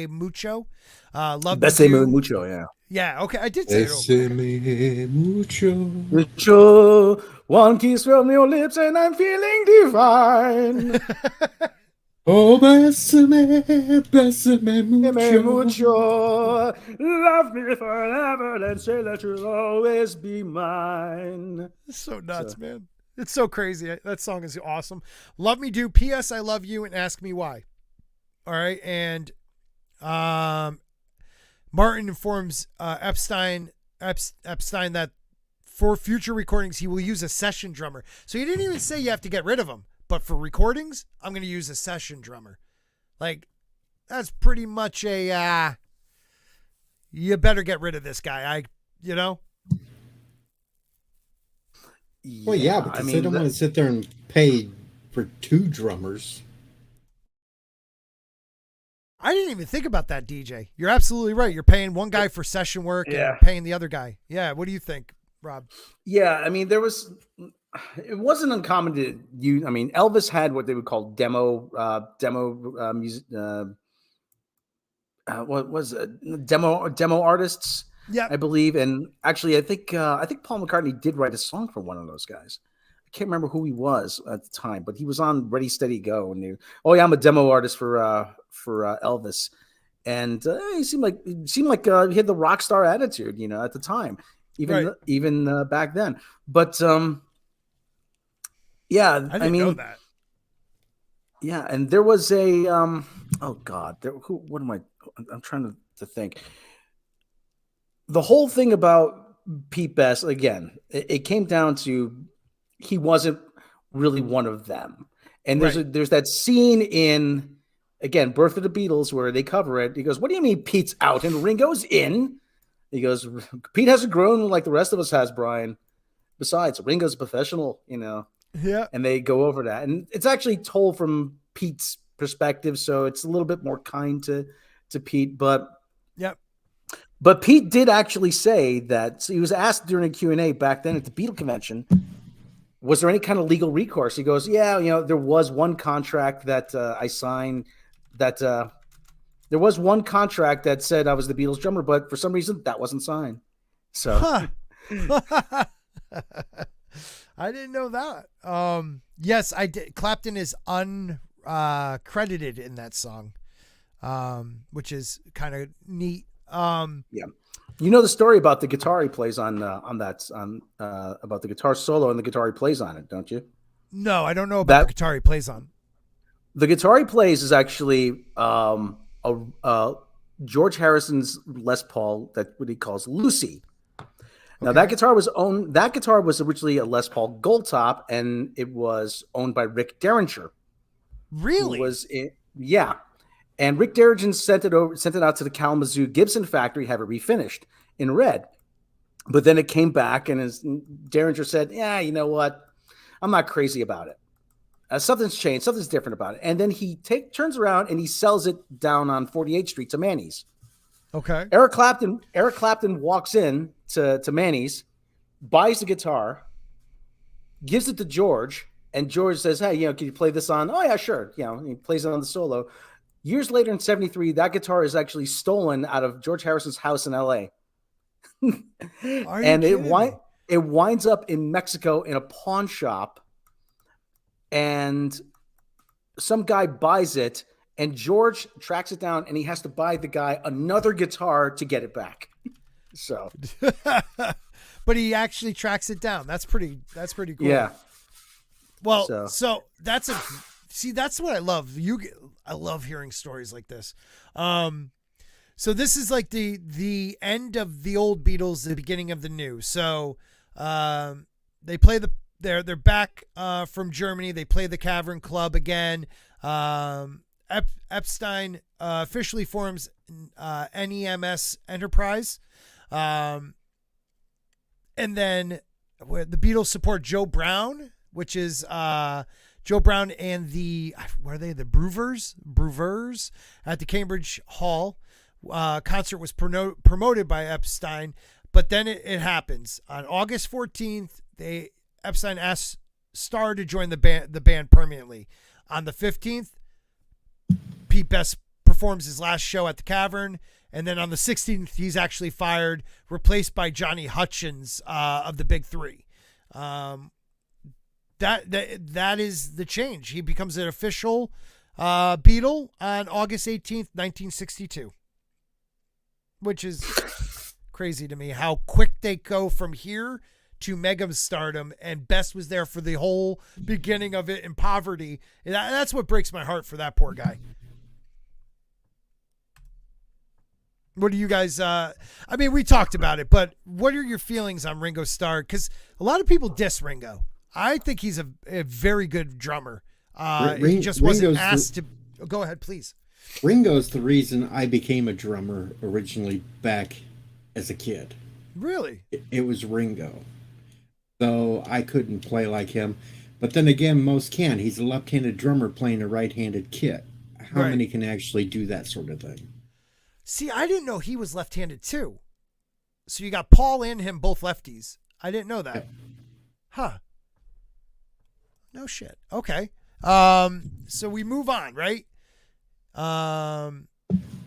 Mucho. Love Besame Mucho, yeah. Yeah, okay, I did say Besame Mucho. Mucho, one kiss from your lips and I'm feeling divine. Oh, besame, besame mucho. Mucho, love me forever and say that you'll always be mine. It's so nuts, man. It's so crazy. That song is awesome. Love Me Do, P.S. I Love You, and Ask Me Why. All right. And Martin informs Epstein that for future recordings, he will use a session drummer. So he didn't even say you have to get rid of him. But for recordings, I'm going to use a session drummer. That's pretty much a, you better get rid of this guy. Well, yeah, because they don't want to sit there and pay for 2 drummers. I didn't even think about that, DJ. You're absolutely right. You're paying one guy for session work and paying the other guy. Yeah. What do you think, Rob? Yeah. I mean, it wasn't uncommon to use. I mean, Elvis had what they would call demo music. What was it? Demo artists. Yeah, I believe, and actually, I think Paul McCartney did write a song for one of those guys. I can't remember who he was at the time, but he was on Ready Steady Go, and I'm a demo artist for Elvis, and he seemed like he had the rock star attitude, at the time, even back then. But I didn't know that. Yeah, and there was a I'm trying to think. The whole thing about Pete Best, again, it came down to he wasn't really one of them. And there's that scene in, again, Birth of the Beatles, where they cover it. He goes, "What do you mean Pete's out and Ringo's in?" He goes, "Pete hasn't grown like the rest of us has, Brian. Besides, Ringo's a professional, Yeah. And they go over that. And it's actually told from Pete's perspective, so it's a little bit more kind to Pete. But yep. But Pete did actually say that, so he was asked during a Q&A back then at the Beatle convention, was there any kind of legal recourse? He goes, yeah, there was one contract that I signed that there was one contract that said I was the Beatles drummer, but for some reason that wasn't signed. So I didn't know that. Yes, I did. Clapton is uncredited in that song, which is kind of neat. Yeah. You know the story about the guitar he plays on about the guitar solo and the guitar he plays on it, don't you? No, I don't know about the guitar he plays on. The guitar he plays is actually George Harrison's Les Paul, that what he calls Lucy. Now that guitar was originally a Les Paul Gold Top, and it was owned by Rick Derringer. Really? Yeah. And Rick Derringer sent it out to the Kalamazoo Gibson factory, have it refinished in red. But then it came back, and Derringer said, "Yeah, you know what? I'm not crazy about it. Something's changed. Something's different about it." And then he turns around and he sells it down on 48th Street to Manny's. Okay. Eric Clapton walks in to Manny's, buys the guitar, gives it to George, and George says, "Hey, can you play this on?" "Oh yeah, sure." He plays it on the solo. Years later in 73, that guitar is actually stolen out of George Harrison's house in LA. And it winds up in Mexico in a pawn shop, and some guy buys it, and George tracks it down, and he has to buy the guy another guitar to get it back. So, but he actually tracks it down. That's pretty cool. Yeah. Well, so that's what I love. I love hearing stories like this. So this is like the end of the old Beatles, the beginning of the new. So they play they're back from Germany. They play the Cavern Club again. Epstein officially forms NEMS Enterprise. And then the Beatles support Joe Brown, which is Joe Brown and the Brewers at the Cambridge Hall. Concert was promoted by Epstein, but then it happens on August 14th. Epstein asks Starr to join the band permanently. On the 15th, Pete Best performs his last show at the Cavern, and then on the 16th, he's actually fired, replaced by Johnny Hutchins of the Big Three. That is the change. He becomes an official Beatle on August 18th, 1962, which is crazy to me how quick they go from here to mega stardom, and Best was there for the whole beginning of it in poverty. That's what breaks my heart for that poor guy. What do you guys, we talked about it, but what are your feelings on Ringo Starr? Because a lot of people diss Ringo. I think he's a very good drummer. He just wasn't asked to. Go ahead, please. Ringo's the reason I became a drummer originally back as a kid. Really? It was Ringo. Though I couldn't play like him. But then again, most can. He's a left-handed drummer playing a right-handed kit. How many can actually do that sort of thing? See, I didn't know he was left-handed too. So you got Paul and him, both lefties. I didn't know that. Yep. Huh. No shit. Okay. So we move on, right?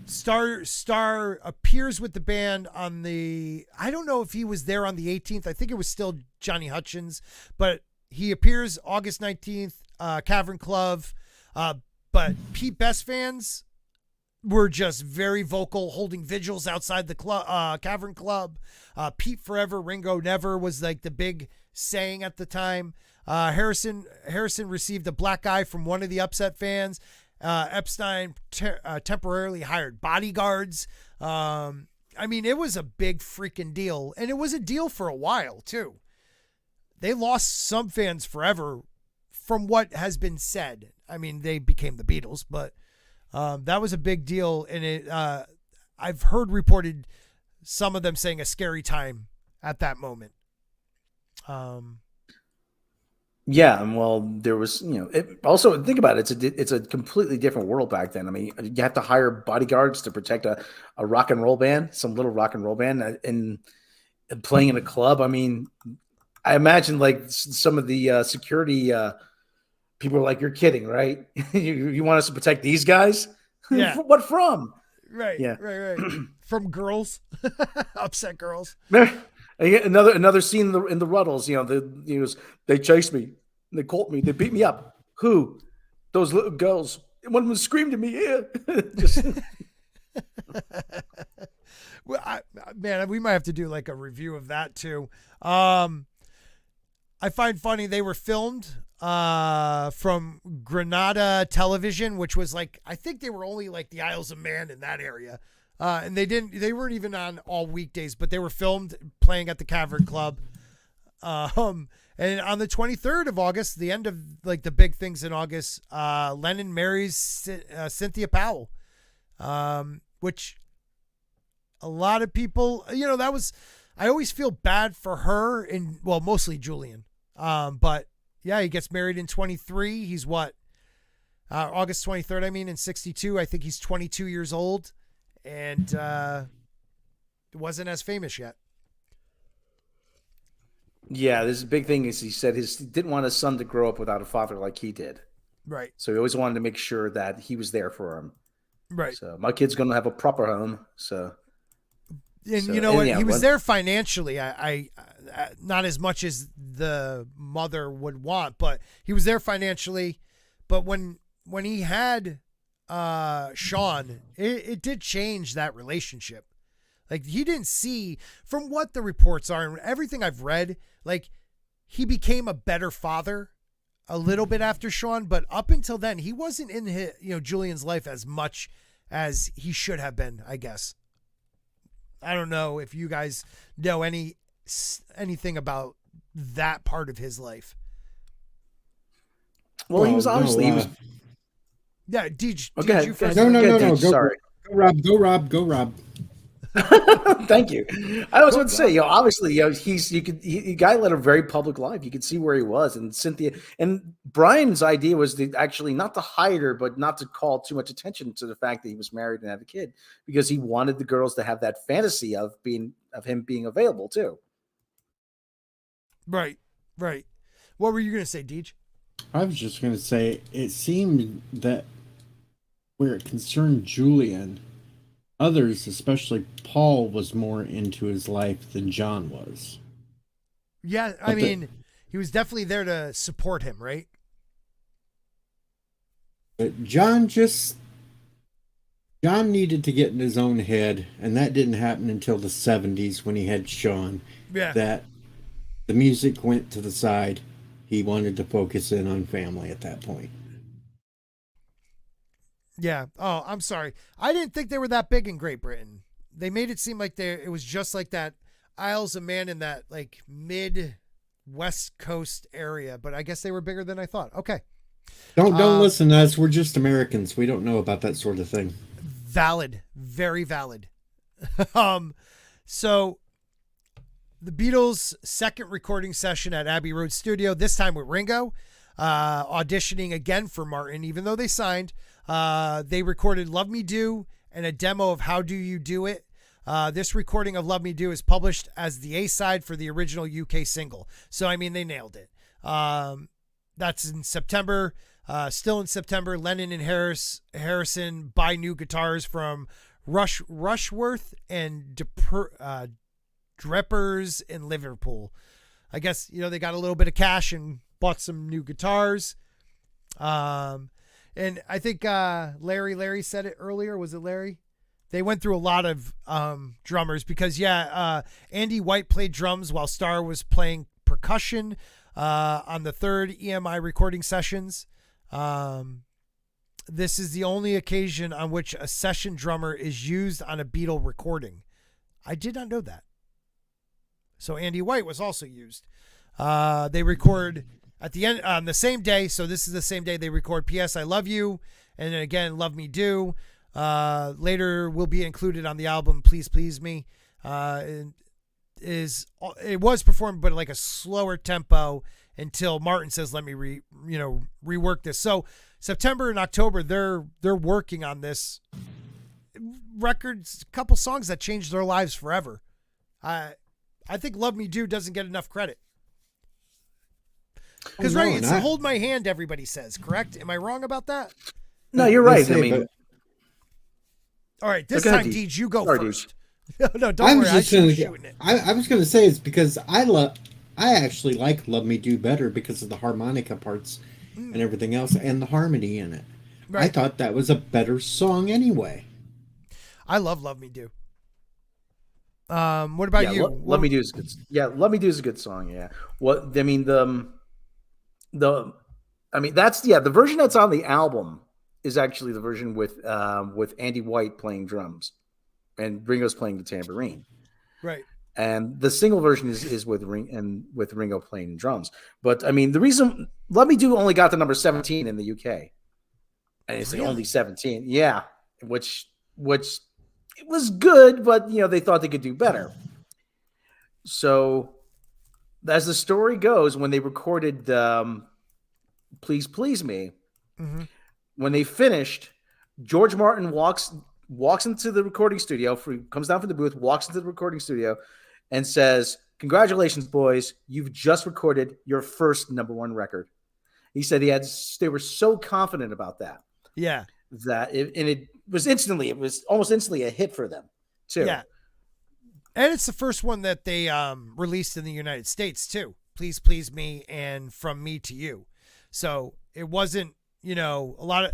Starr appears with the band on I don't know if he was there on the 18th. I think it was still Johnny Hutchins, but he appears August 19th, Cavern Club. But Pete Best fans were just very vocal, holding vigils outside the Cavern Club. Pete Forever, Ringo Never was like the big saying at the time. Harrison received a black eye from one of the upset fans. Epstein temporarily hired bodyguards. It was a big freaking deal, and it was a deal for a while too. They lost some fans forever from what has been said. They became the Beatles, but that was a big deal, and I've heard reported some of them saying a scary time at that moment. Yeah, well, there was, also think about it. It's a completely different world back then. You have to hire bodyguards to protect a rock and roll band, some little rock and roll band, and playing in a club. I imagine like some of the security people are like, "You're kidding, right? you want us to protect these guys? Yeah. What from?" Right. Yeah. Right. From girls, upset girls. Another scene in the Ruddles. They chased me, they caught me, they beat me up. Who? Those little girls. One of them screamed at me. Yeah. Well, man, we might have to do like a review of that too. I find funny they were filmed from Granada Television, which was like, I think they were only like the Isles of Man in that area. And they weren't even on all weekdays, but they were filmed playing at the Cavern Club. And on the 23rd of August, the end of like the big things in August, Lennon marries Cynthia Powell, which a lot of people, that was, I always feel bad for her and, well, mostly Julian. But yeah, he gets married in 23. He's what? August 23rd, I mean, in 62. I think he's 22 years old and wasn't as famous yet. Yeah, this big thing is he said he didn't want his son to grow up without a father like he did. Right. So he always wanted to make sure that he was there for him. Right. So my kid's going to have a proper home. So. And so, you know what? Yeah, he was there financially. I not as much as the mother would want, but he was there financially. But when he had Sean, it did change that relationship. Like he didn't see, from what the reports are and everything I've read, like he became a better father a little bit after Sean, but up until then he wasn't in his, Julian's life as much as he should have been, I guess. I don't know if you guys know anything about that part of his life. Well, he was obviously, yeah. Deej, okay. You first? No. Deej, sorry. Go Rob. Thank you. I was going to say, obviously, the guy led a very public life. You could see where he was, and Cynthia and Brian's idea was actually not to hide her, but not to call too much attention to the fact that he was married and had a kid, because he wanted the girls to have that fantasy of him being available too. Right. What were you going to say, Deej? I was just going to say, it seemed that where it concerned Julian, others, especially Paul, was more into his life than John was. Yeah, I mean, he was definitely there to support him, right? But John needed to get in his own head, and that didn't happen until the 70s when he had Sean. Yeah. That the music went to the side. He wanted to focus in on family at that point. Yeah. Oh, I'm sorry. I didn't think they were that big in Great Britain. They made it seem like it was just like that Isles of Man in that like mid West Coast area, but I guess they were bigger than I thought. Okay. Don't listen to us. We're just Americans. We don't know about that sort of thing. Valid. Very valid. So the Beatles' second recording session at Abbey Road Studio, this time with Ringo, auditioning again for Martin, even though they signed. They recorded Love Me Do and a demo of How Do You Do It. This recording of Love Me Do is published as the A-side for the original UK single. So, I mean, they nailed it. That's in September. Still in September, Lennon and Harrison buy new guitars from Rushworth and Dreppers in Liverpool. I guess, they got a little bit of cash and bought some new guitars. And I think Larry said it earlier. Was it Larry? They went through a lot of drummers because, Andy White played drums while Starr was playing percussion on the third EMI recording sessions. This is the only occasion on which a session drummer is used on a Beatle recording. I did not know that. So Andy White was also used. They record at the end on the same day. So this is the same day they record P.S. I Love You. And then again, Love Me Do. Later will be included on the album Please Please Me. It was performed, but like a slower tempo until Martin says, let me rework this. So September and October, they're working on this records, a couple songs that changed their lives forever. I think Love Me Do doesn't get enough credit. Because it's Hold My Hand, everybody says, correct? Am I wrong about that? No, you're right. I mean, all right, this time, Deej, you go first. No, don't worry. I was going to say it's because I actually like Love Me Do better because of the harmonica parts and everything else and the harmony in it. Right. I thought that was a better song anyway. I love Me Do. What about you? Let Me Do is good. Yeah, Let Me Do is a good song. Yeah. What I mean that's the version that's on the album is actually the version with Andy White playing drums and Ringo's playing the tambourine. Right. And the single version is with Ringo playing drums. But I mean, the reason Let Me Do only got the number 17 in the UK. And it's really? only 17. Yeah. Which it was good, but they thought they could do better. So as the story goes, when they recorded Please Please Me, when they finished, George Martin walks into the recording studio, comes down from the booth, walks into the recording studio and says, "Congratulations, boys. You've just recorded your first #1 record." He said they were so confident about that. Yeah. That it was almost instantly a hit for them too. Yeah. And it's the first one that they released in the United States too. Please Please Me and From Me to You. So it wasn't, a lot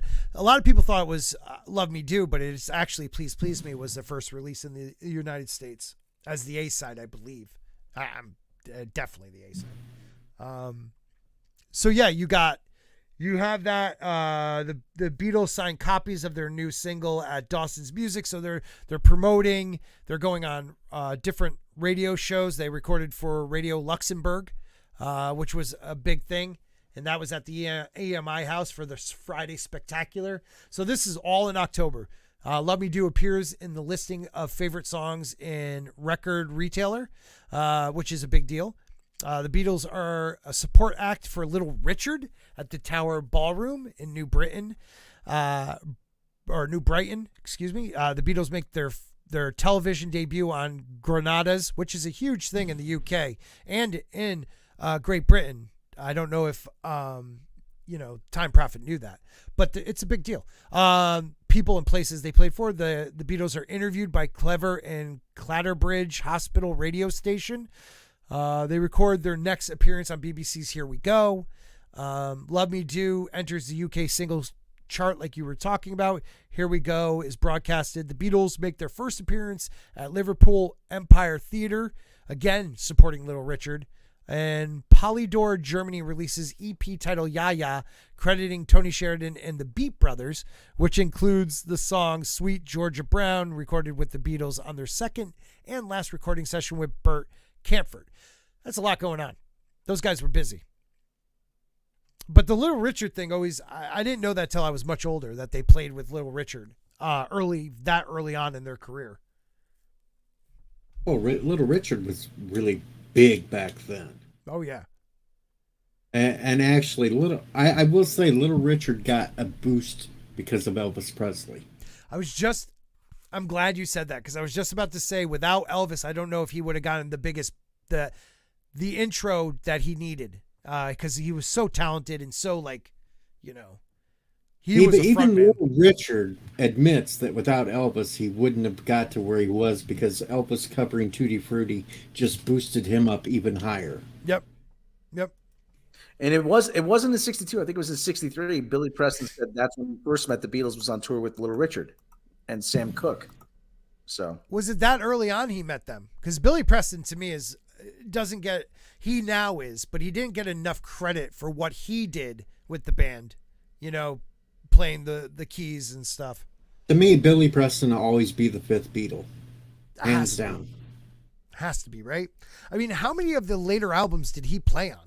of people thought it was Love Me Do, but it's actually Please Please Me was the first release in the United States as the A-side, I believe. I'm definitely the A-side. So yeah, you have that the Beatles signed copies of their new single at Dawson's Music, so they're promoting, they're going on different radio shows. They recorded for Radio Luxembourg, which was a big thing, and that was at the AMI house for the Friday Spectacular. So this is all in October. Love Me Do appears in the listing of favorite songs in Record Retailer, which is a big deal. The Beatles are a support act for Little Richard at the Tower Ballroom in New Brighton, excuse me. The Beatles make their television debut on Granadas, which is a huge thing in the UK and in Great Britain. I don't know if Time Prophet knew that, but it's a big deal. People and places they played for. The Beatles are interviewed by Clever and Clatterbridge Hospital radio station. They record their next appearance on BBC's Here We Go. Love Me Do enters the UK singles chart like you were talking about. Here We Go is broadcasted. The Beatles make their first appearance at Liverpool Empire Theatre, again supporting Little Richard. And Polydor Germany releases EP title Yaya, crediting Tony Sheridan and the Beat Brothers, which includes the song Sweet Georgia Brown, recorded with the Beatles on their second and last recording session with Bert Camford. That's a lot going on. Those guys were busy. But the Little Richard thing I didn't know that till I was much older, that they played with Little Richard early on in their career. Well, Little Richard was really big back then. Oh, yeah. And actually, I will say Little Richard got a boost because of Elvis Presley. I'm glad you said that, because I was just about to say, without Elvis, I don't know if he would have gotten the intro that he needed, because he was so talented and so he was a front man. Little Richard admits that without Elvis, he wouldn't have got to where he was, because Elvis covering Tutti Frutti just boosted him up even higher. Yep. And it wasn't in 62. I think it was in 63. Billy Preston said that's when he first met the Beatles, was on tour with Little Richard and Sam Cooke. So was it that early on he met them? Because Billy Preston to me he now is, but he didn't get enough credit for what he did with the band, playing the keys and stuff. To me, Billy Preston will always be the fifth Beatle. Hands down. Has to be, right? I mean, how many of the later albums did he play on?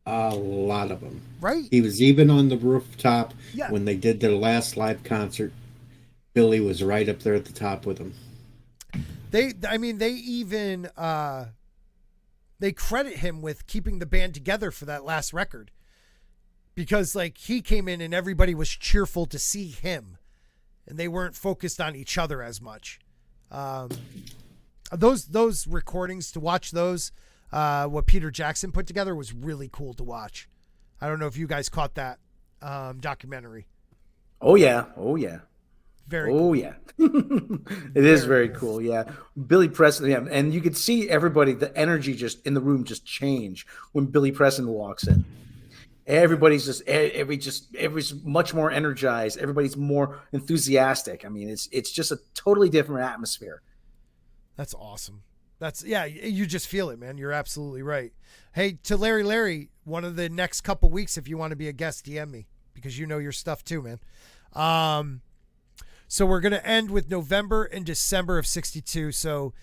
A lot of them. Right? He was even on the rooftop when they did their last live concert. Billy was right up there at the top with them. They even they credit him with keeping the band together for that last record, because he came in and everybody was cheerful to see him, and they weren't focused on each other as much. Those recordings, to watch those, what Peter Jackson put together, was really cool to watch. I don't know if you guys caught that documentary. Oh yeah. Very cool. Yeah. It is very cool. Yeah. Billy Preston. Yeah. And you could see everybody, the energy just in the room just change when Billy Preston walks in. Everybody's everybody's much more energized. Everybody's more enthusiastic. I mean, it's just a totally different atmosphere. That's awesome. You just feel it, man. You're absolutely right. Hey, to Larry, one of the next couple weeks, if you want to be a guest, DM me because you know your stuff too, man. So we're going to end with November and December of 62. So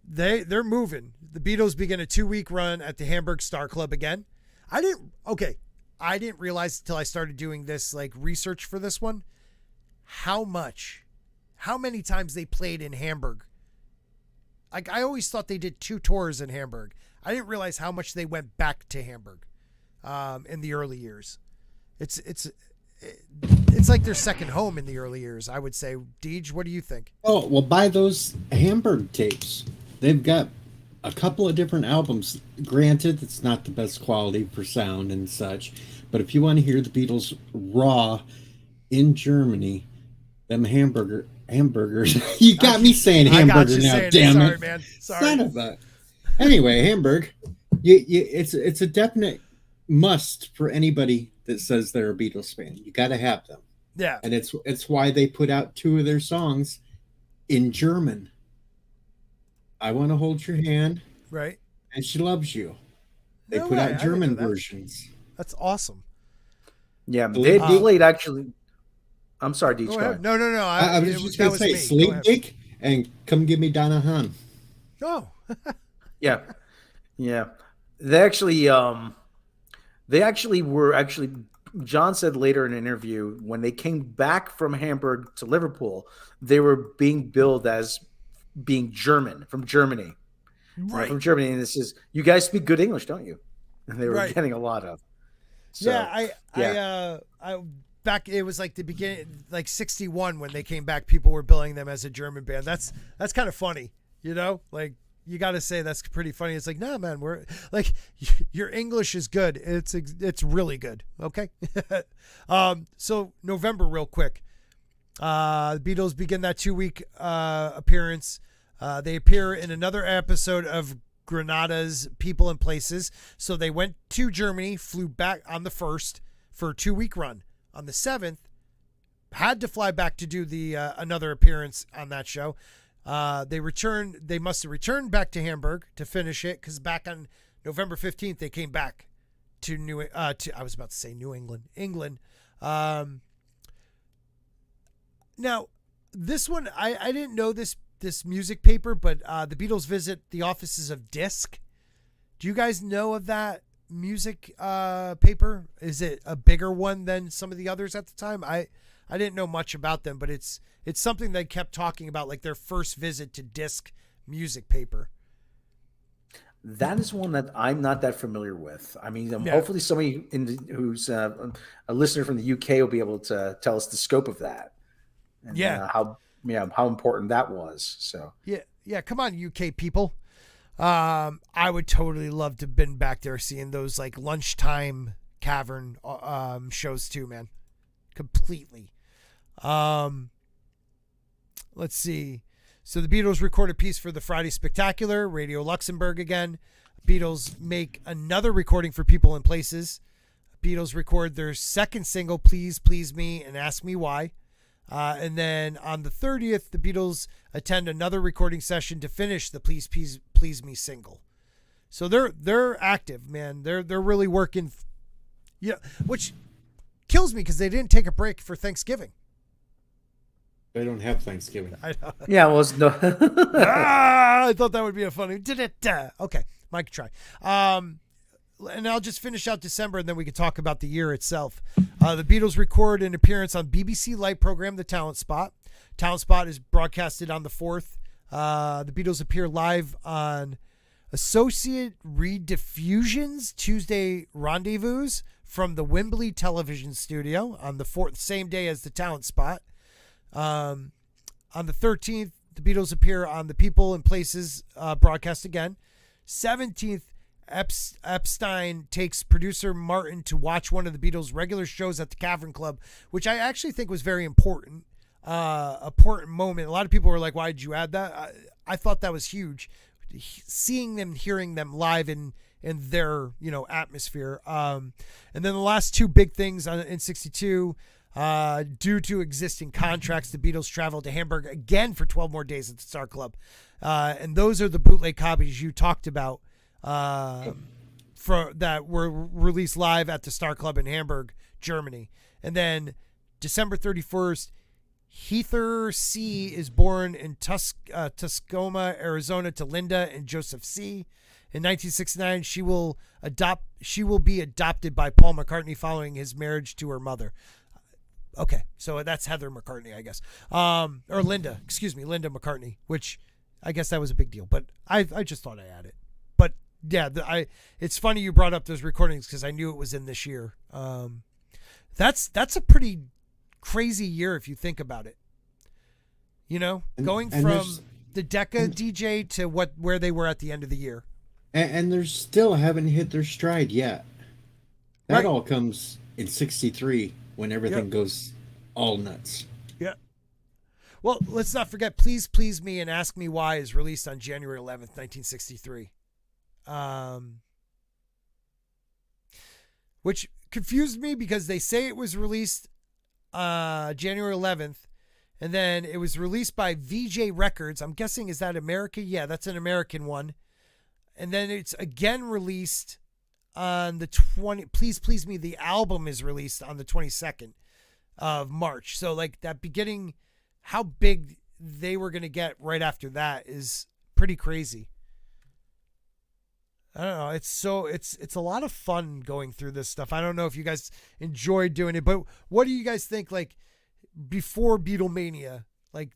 they're moving. The Beatles begin a 2-week run at the Hamburg Star Club again. I didn't realize until I started doing this like research for this one, how many times they played in Hamburg. Like I always thought they did 2 tours in Hamburg. I didn't realize how much they went back to Hamburg in the early years. It's like their second home in the early years, I would say. Deej, what do you think? Oh, well, buy those Hamburg tapes. They've got a couple of different albums. Granted, it's not the best quality for sound and such, but if you want to hear the Beatles raw in Germany, them hamburgers. You got me saying hamburger now, damn it. Sorry, man. Sorry. Son of a... Anyway, Hamburg, it's a definite must for anybody that says they're a Beatles fan. You got to have them. Yeah. And it's why they put out 2 of their songs in German. I Want to Hold Your Hand. Right. And She Loves You. They No put way. out I German didn't know that. versions. That's awesome. Yeah, they played actually. I'm sorry, Deej. Go ahead. No. I was just going to say, Sleep Dick and Come Give Me Donna Han. Oh. Yeah. They actually were John said later in an interview when they came back from Hamburg to Liverpool, they were being billed as being German from Germany. Right. From Germany. And this is, you guys speak good English, don't you? And they were Right. getting a lot of. So, I back, it was like the beginning, like 61 when they came back, people were billing them as a German band. That's kind of funny, you know, like you got to say that's pretty funny. It's like, no, man, we're like, your English is good. It's really good. Okay. So November real quick, the Beatles begin that 2-week appearance. They appear in another episode of Granada's People and Places. So they went to Germany, flew back on the 1st for a 2-week run. On the 7th, had to fly back to do the another appearance on that show. They must have returned back to Hamburg to finish it because back on November 15th they came back to I was about to say New England. Now this one I didn't know this music paper, but the Beatles visit the offices of Disc. Do you guys know of that music paper? Is it a bigger one than some of the others at the time? I didn't know much about them, but it's something they kept talking about, like their first visit to Disc music paper. That is one that I'm not that familiar with. I mean, hopefully somebody who's a listener from the UK will be able to tell us the scope of that. And, how important that was. So yeah. Come on, UK people. I would totally love to have been back there seeing those like lunchtime cavern shows too, man. Completely. Let's see. So the Beatles record a piece for the Friday Spectacular, Radio Luxembourg again. Beatles make another recording for People and Places. Beatles record their second single, Please Please Me and Ask Me Why. And then on the 30th, the Beatles attend another recording session to finish the Please Please Me single. So they're active, man. They're really working. Yeah, which kills me because they didn't take a break for Thanksgiving. They don't have Thanksgiving. Yeah, well, it's no. I thought that would be a funny. Okay, Mike, try. And I'll just finish out December, and then we can talk about the year itself. The Beatles record an appearance on BBC Light program, The Talent Spot. Talent Spot is broadcasted on the 4th. The Beatles appear live on Associate Rediffusion's Tuesday Rendezvous from the Wembley Television Studio on the 4th, same day as the Talent Spot. On the 13th, the Beatles appear on the People and Places broadcast again. 17th, Epstein takes producer Martin to watch one of the Beatles' regular shows at the Cavern Club, which I actually think was very important. Important moment. A lot of people were like, why did you add that? I thought that was huge. Seeing them, hearing them live in their, atmosphere. And then the last two big things in 62, Due to existing contracts, the Beatles traveled to Hamburg again for 12 more days at the Star Club. And those are the bootleg copies you talked about that were released live at the Star Club in Hamburg, Germany. And then December 31st, Heather C. is born in Tuscoma, Arizona, to Linda and Joseph C. In 1969, she will be adopted by Paul McCartney following his marriage to her mother. Okay, so that's Heather McCartney, I guess. Or Linda McCartney, which I guess that was a big deal. But I just thought I had it. But yeah, it's funny you brought up those recordings because I knew it was in this year. That's a pretty crazy year if you think about it. You know, going from the Decca DJ to where they were at the end of the year. And they still haven't hit their stride yet. That Right. all comes in 63 when everything goes all nuts. Yeah. Well, let's not forget Please Please Me and Ask Me Why is released on January 11th, 1963. Which confused me because they say it was released January 11th, and then it was released by VJ Records. I'm guessing, is that America? Yeah, that's an American one. And then it's again released on the 20th. Please Please Me, the album is released on the 22nd of March. So like that beginning, how big they were going to get right after that is pretty crazy. I don't know. It's a lot of fun going through this stuff. I don't know if you guys enjoyed doing it, but what do you guys think? Like before Beatlemania, like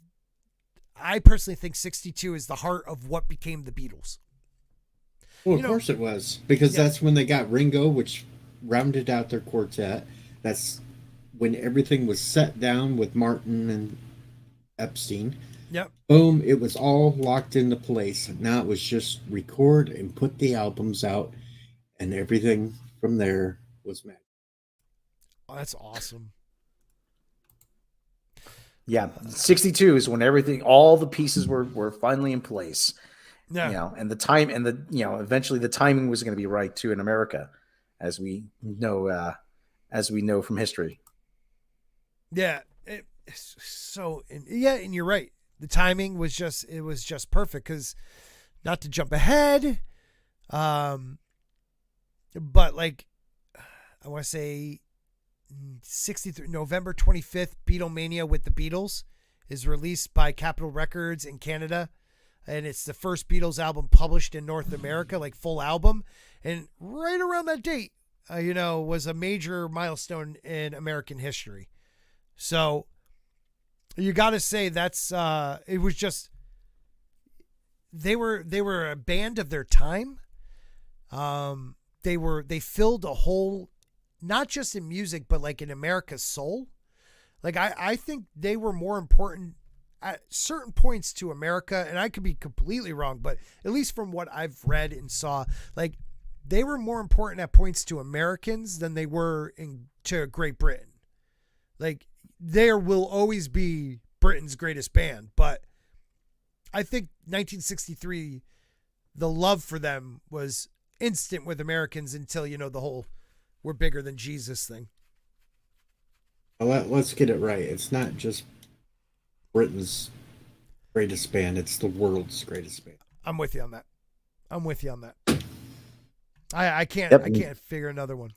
I personally think 62 is the heart of what became the Beatles. Well, of course it was, because that's when they got Ringo, which rounded out their quartet. That's when everything was set down with Martin and Epstein. Yep. Boom, it was all locked into place. Now it was just record and put the albums out, and everything from there was made. Oh, that's awesome. Yeah, 62 is when all the pieces were finally in place. Yeah. You know, and the time and eventually the timing was going to be right too in America, as we know from history. Yeah. And you're right. The timing was just perfect because, not to jump ahead, but like I want to say 63 November 25th, Beatlemania with the Beatles is released by Capitol Records in Canada, and it's the first Beatles album published in North America, like full album. And right around that date, was a major milestone in American history. So you got to say that's it was just they were a band of their time. They filled a hole, not just in music, but like in America's soul. Like I think they were more important at certain points to America, and I could be completely wrong, but at least from what I've read and saw, like they were more important at points to Americans than they were to Great Britain. Like there will always be Britain's greatest band, but I think 1963, the love for them was instant with Americans until, the whole "we're bigger than Jesus" thing. Well, let's get it right. It's not just Britain's greatest band, it's the world's greatest band. I'm with you on that. I can't Yep. I can't figure another one.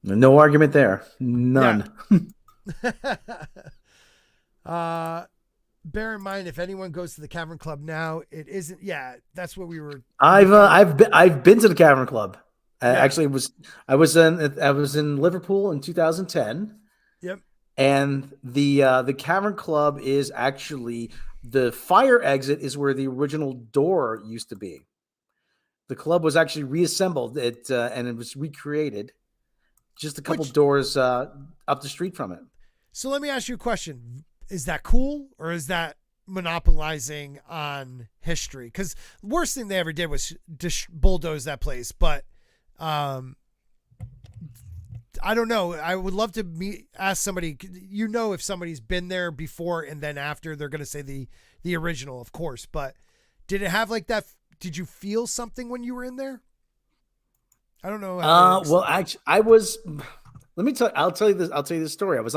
No argument there. None. Yeah. Bear in mind, if anyone goes to the Cavern Club now, it isn't. Yeah, that's what we were. I've been to the Cavern Club. Yeah. Actually, I was in Liverpool in 2010. Yep. And the Cavern Club is actually the fire exit is where the original door used to be. The club was actually reassembled and it was recreated, just a couple doors up the street from it. So let me ask you a question. Is that cool, or is that monopolizing on history? Because the worst thing they ever did was bulldoze that place. But I don't know. I would love to ask somebody, if somebody's been there before and then after, they're going to say the original, of course. But did it have like that? Did you feel something when you were in there? I don't know. Well, actually, I was I'll tell you this. I'll tell you this story. I was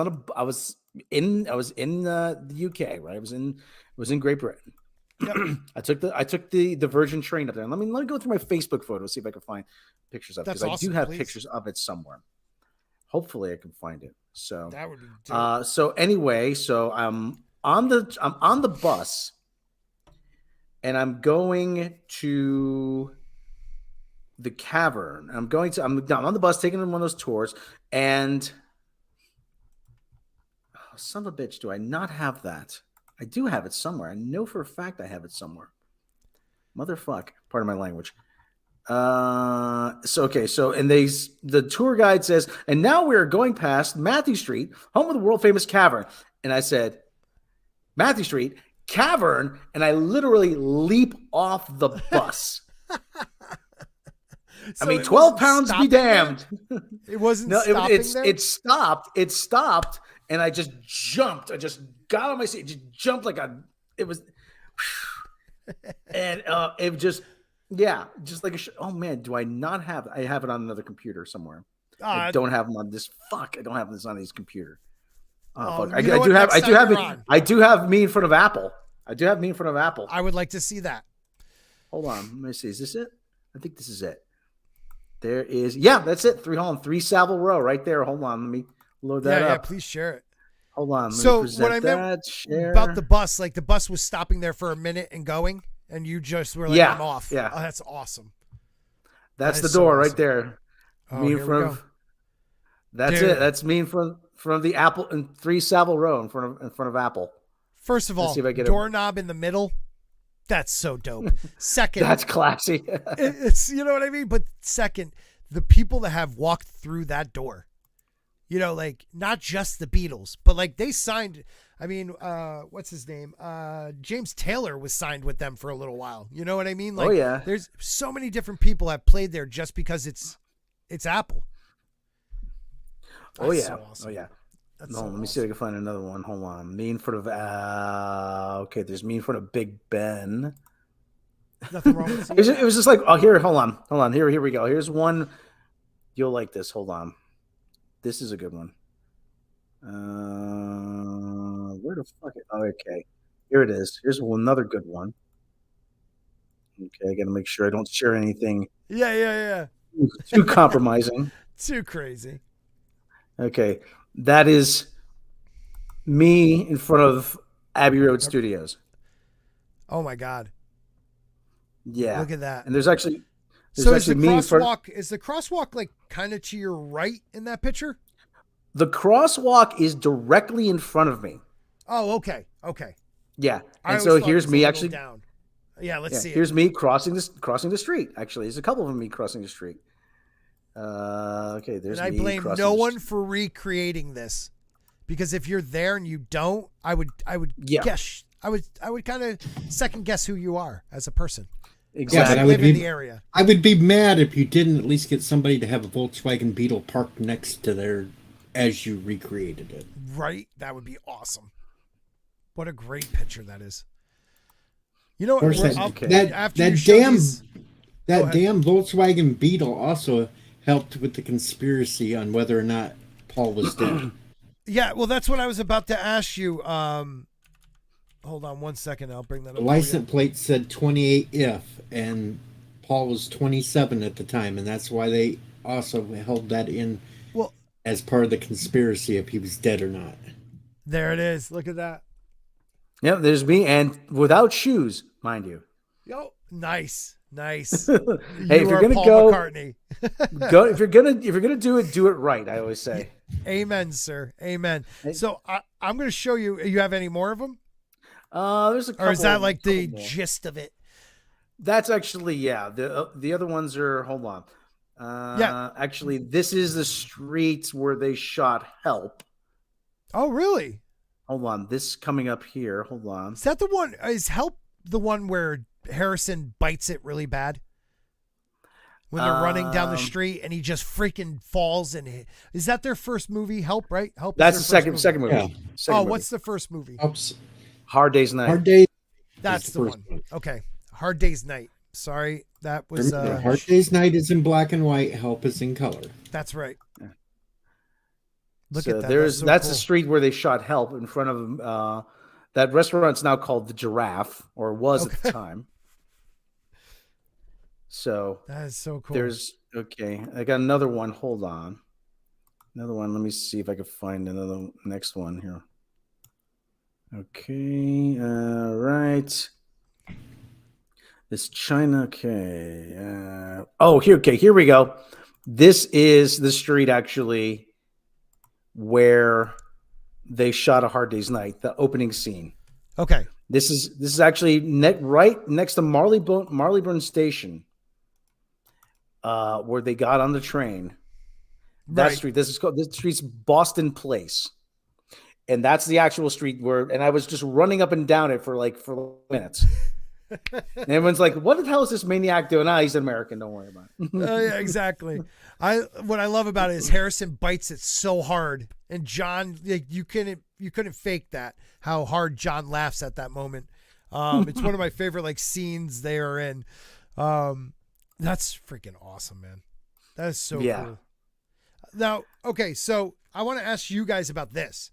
in the UK, right? I was in Great Britain. Yep. I took the Virgin train up there. Let me go through my Facebook photos, see if I can find pictures of it. That's Because awesome, I do have please. pictures of it somewhere. Hopefully I can find it. So That would be dope. so anyway, so I'm on the bus and I'm going to the cavern. I'm on the bus taking one of those tours, and son of a bitch, do I not have that? I do have it somewhere. I know for a fact I have it somewhere. Motherfuck. Pardon my language. So the tour guide says, and now we're going past Matthew Street, home of the world famous cavern. And I said, Matthew Street, cavern, and I literally leap off the bus. So I mean, it 12 wasn't pounds be stopping damned. It wasn't No, stopping there? it stopped. It stopped, and I just jumped. I just got on my seat, just jumped it was, and it just, yeah, just like oh man, do I not have? I have it on another computer somewhere. I don't have them on this. Fuck, I don't have this on this computer. Oh, fuck. I do have me in front of Apple. I do have me in front of Apple. I would like to see that. Hold on, let me see. Is this it? I think this is it. There is, yeah, that's it. 3 Savile Row right there. Hold on, let me load that up. Yeah, please share it. Hold on. So what I meant share. about the bus, like the bus was stopping there for a minute and going, and you just were like, I'm off. Yeah. Oh, that's awesome. That's That the is so door awesome. right there. Oh, Me in here we front go. of. That's Dude. it. That's me in front of the Apple and 3 Savile Row in front of Apple. First of all, see if I get doorknob in the middle. That's so dope. Second, That's classy. it's, you know what I mean? But second, the people that have walked through that door, you know, like not just the Beatles, but like they signed, I mean, what's his name? James Taylor was signed with them for a little while. You know what I mean? Like, Oh, yeah. There's so many different people have played there just because it's Apple. Oh That's yeah. so awesome. Oh yeah. That's No, so let me see if I can find another one. Hold on. Me in front of okay, there's me in front of Big Ben. Nothing wrong with It was just like, oh, here, hold on. Here we go. Here's one. You'll like this. Hold on. This is a good one. Where the fuck? Oh, okay. Here it is. Here's another good one. Okay, I got to make sure I don't share anything Yeah. too compromising. Too crazy. Okay, that is me in front of Abbey Road Studios. Oh my God. Yeah, Look at that. And there's actually Is the me in front. crosswalk like kind of to your right in that picture? The crosswalk is directly in front of me. Oh, okay. Yeah, I and always so thought here's it was a me little actually. down. Yeah, let's see. Here's me crossing the street. Actually, there's a couple of me crossing the street. Okay, there's. And I me blame crossing no the one street. for recreating this, because if you're there and you don't, I would Yeah. guess I would kind of second guess who you are as a person. Exactly. but I I would live in be- the area. I would be mad if you didn't at least get somebody to have a Volkswagen Beetle parked next to there as you recreated it. Right? That would be awesome. What a great picture that is. You know Of what? course, I'll- that after you that show damn these- Go ahead. damn Volkswagen Beetle also helped with the conspiracy on whether or not Paul was dead. Yeah, well, that's what I was about to ask you. Hold on 1 second. I'll bring that up. The for you. license plate said 28 if, and Paul was 27 at the time, and that's why they also held that in Well, as part of the conspiracy if he was dead or not. there it is. Look at that. Yeah, there's me, and without shoes, mind you. Yo, nice. Hey, You if you're are gonna Paul go, McCartney. if you're gonna do it right. I always say. Amen, sir. Amen. So I'm going to show you. You have any more of them? There's a couple. Or is that like the couple more. gist of it? That's actually, yeah. The other ones are, hold on. Yeah. Actually, this is the streets where they shot Help. Oh, really? Hold on. This coming up here. Hold on. Is that the one? Is Help the one where Harrison bites it really bad? When they're running down the street and he just freaking falls and is that their first movie? Help, right? Help. That's the is their first second movie. Yeah. Second movie. What's the first movie? Oops. Hard Day's Night? Hard Day. That's is the the first one. one. Okay. Hard Day's Night. Sorry. That was Hard Day's Night is in black and white. Help is in color. that's right. Look so at that. That's cool. the street where they shot Help in front of that restaurant's now called the Giraffe, or was at the time. So that is so cool. I got another one. Hold on. Another one. Let me see if I can find another next one here. Okay. All right. This China. Okay. Here we go. This is the street actually where they shot A Hard Day's Night, the opening scene. Okay. This is actually right next to Marylebone Station, where they got on the train. That street. This street's Boston Place, and that's the actual street where. And I was just running up and down it for minutes. And everyone's like, "What the hell is this maniac doing?" He's an American. Don't worry about it. Yeah, exactly. What I love about it is Harrison bites it so hard, and John, you couldn't fake that. How hard John laughs at that moment. It's one of my favorite scenes they are in. That's freaking awesome, man. That is so cool. Now, okay, so I want to ask you guys about this.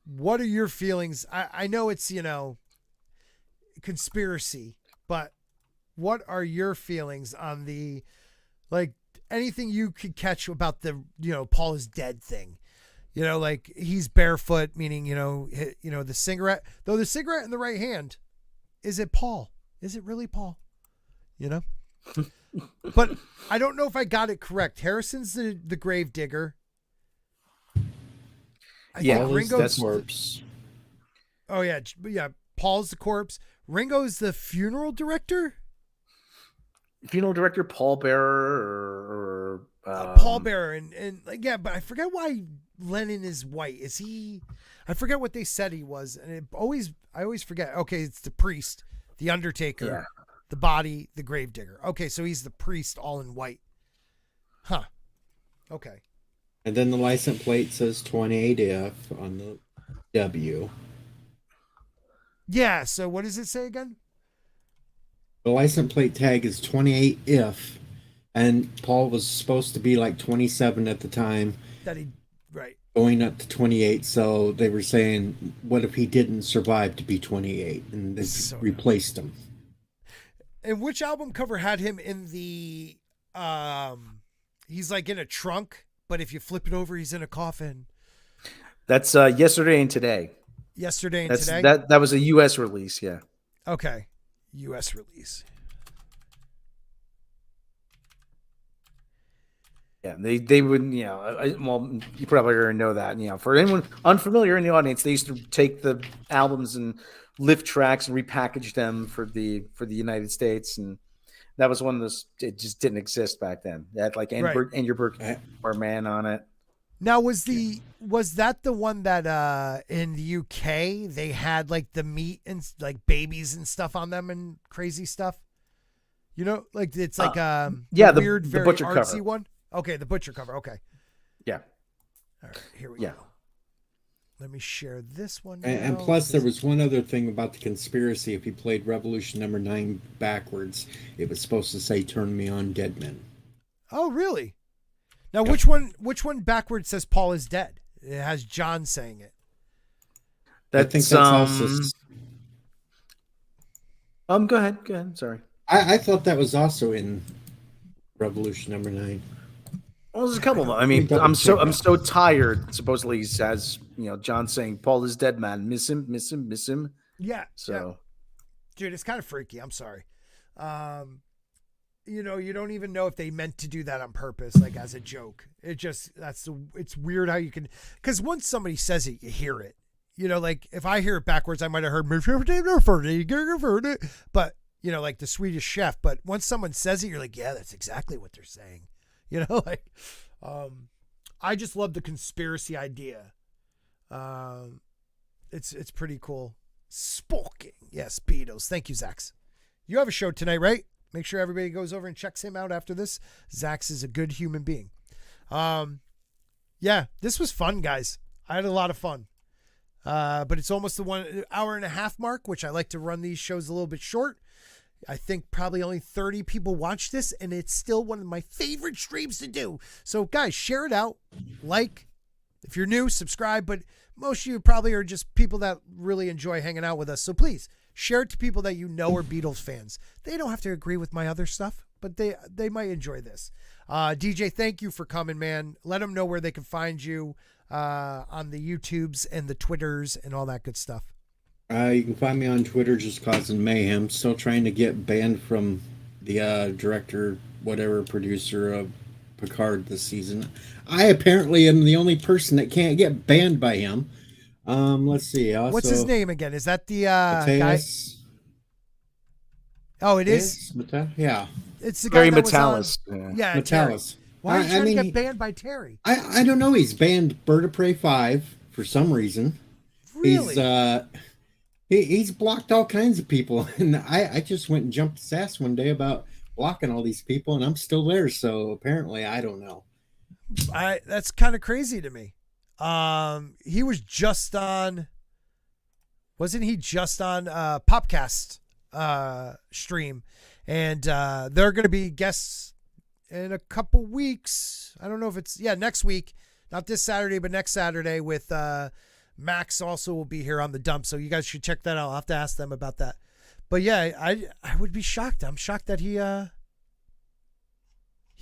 What are your feelings? I know it's conspiracy, but what are your feelings on the anything you could catch about the Paul is dead thing? He's barefoot, meaning the cigarette, though the cigarette in the right hand, is it Paul? Is it really Paul? But I don't know if I got it correct. Harrison's the grave digger. I think Ringo's the corpse. Oh yeah. Paul's the corpse. Ringo's the funeral director. Funeral director, pallbearer, or pallbearer, and but I forget why Lennon is white. Is he? I forget what they said he was, and I always forget. Okay, it's the priest, the undertaker, the body, the gravedigger. Okay, so he's the priest, all in white. Huh. Okay. And then the license plate says 28F on the W. Yeah. So what does it say again? The license plate tag is 28F, and Paul was supposed to be 27 at the time. Going up to 28, so they were saying, what if he didn't survive to be 28? And they replaced him. And which album cover had him in the he's in a trunk, but if you flip it over, he's in a coffin? That's Yesterday and Today. Yesterday and Today? That was a US release, yeah. Okay. US release. Yeah, they would, well, you probably already know that, for anyone unfamiliar in the audience, they used to take the albums and lift tracks and repackage them for the United States, and that was one of those. It just didn't exist back then. It had and your Burke or Man on it. Now was that the one that in the UK they had the meat and babies and stuff on them and crazy stuff? It's the weird, very butcher artsy cover. one. Okay, the butcher cover. Okay. Yeah. All right, here we go. Let me share this one. And plus, there was one other thing about the conspiracy. If you played Revolution number 9 backwards, it was supposed to say "Turn Me On, Dead Men." Oh, really? Now, which one backwards says Paul is dead? It has John saying it. I think that's also. Go ahead. Sorry. I thought that was also in Revolution number 9. Well, there's a couple of them. I mean, I'm so tired. Supposedly, he says, John saying, "Paul is dead, man. Miss him." Yeah. So, yeah. Dude, it's kind of freaky. I'm sorry. You don't even know if they meant to do that on purpose, as a joke. It's weird how you can, because once somebody says it, you hear it. If I hear it backwards, I might have heard, but the Swedish Chef. But once someone says it, you're like, yeah, that's exactly what they're saying. I just love the conspiracy idea. It's pretty cool. Sporking. Yes, Beatles. Thank you, Zax. You have a show tonight, right? Make sure everybody goes over and checks him out after this. Zax is a good human being. Yeah, this was fun, guys. I had a lot of fun. But it's almost the 1 hour and a half mark, which I like to run these shows a little bit short. I think probably only 30 people watch this, and it's still one of my favorite streams to do. So, guys, share it out. If you're new, subscribe, but most of you probably are just people that really enjoy hanging out with us. So please share it to people that you know are Beatles fans. They don't have to agree with my other stuff, but they might enjoy this. DJ, thank you for coming, man. Let them know where they can find you on the YouTubes and the Twitters and all that good stuff. You can find me on Twitter, just causing mayhem. Still trying to get banned from the director, whatever, producer of Picard this season. I apparently am the only person that can't get banned by him. Let's see. Also, what's his name again? Is that the Mateus? guy? Oh, it is. Yeah, it's the guy Terry that was Metalis. on. Yeah, Metalis. Terry. Why are you trying to get banned by Terry? I don't know. He's banned Bird of Prey 5 for some reason. Really? He's blocked all kinds of people, and I just went and jumped his ass one day about blocking all these people, and I'm still there. So apparently, I don't know. That's kind of crazy to me. He was just on. Wasn't he just on Popcast stream, and they're going to be guests in a couple weeks. I don't know if it's next week, not this Saturday, but next Saturday with Max also will be here on the dump. So you guys should check that out. I'll have to ask them about that. But yeah, I would be shocked. I'm shocked that he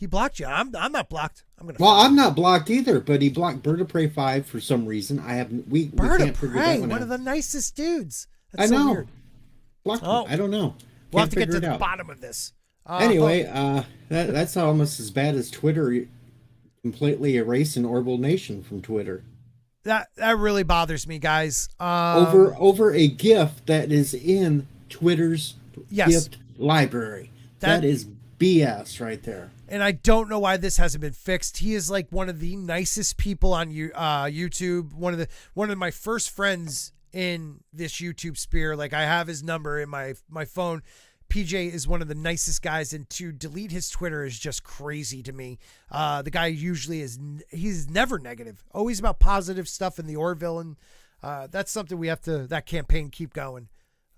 blocked you. I'm not blocked. I'm not blocked either, but he blocked Bird of Prey 5 for some reason. We can't figure that one out. One of the nicest dudes. That's so know. Weird. Blocked him. I don't know. We'll have to get to the bottom of this. Anyway, that's almost as bad as Twitter completely erasing Orbital Nation from Twitter. That really bothers me, guys. Over a GIF that is in Twitter's gift library. That is BS right there. And I don't know why this hasn't been fixed. He is like one of the nicest people on YouTube. One of my first friends in this YouTube sphere. Like, I have his number in my phone. PJ is one of the nicest guys, and to delete his Twitter is just crazy to me. The guy usually he's never negative, always about positive stuff in the Orville, and that's something we have to, that campaign, keep going.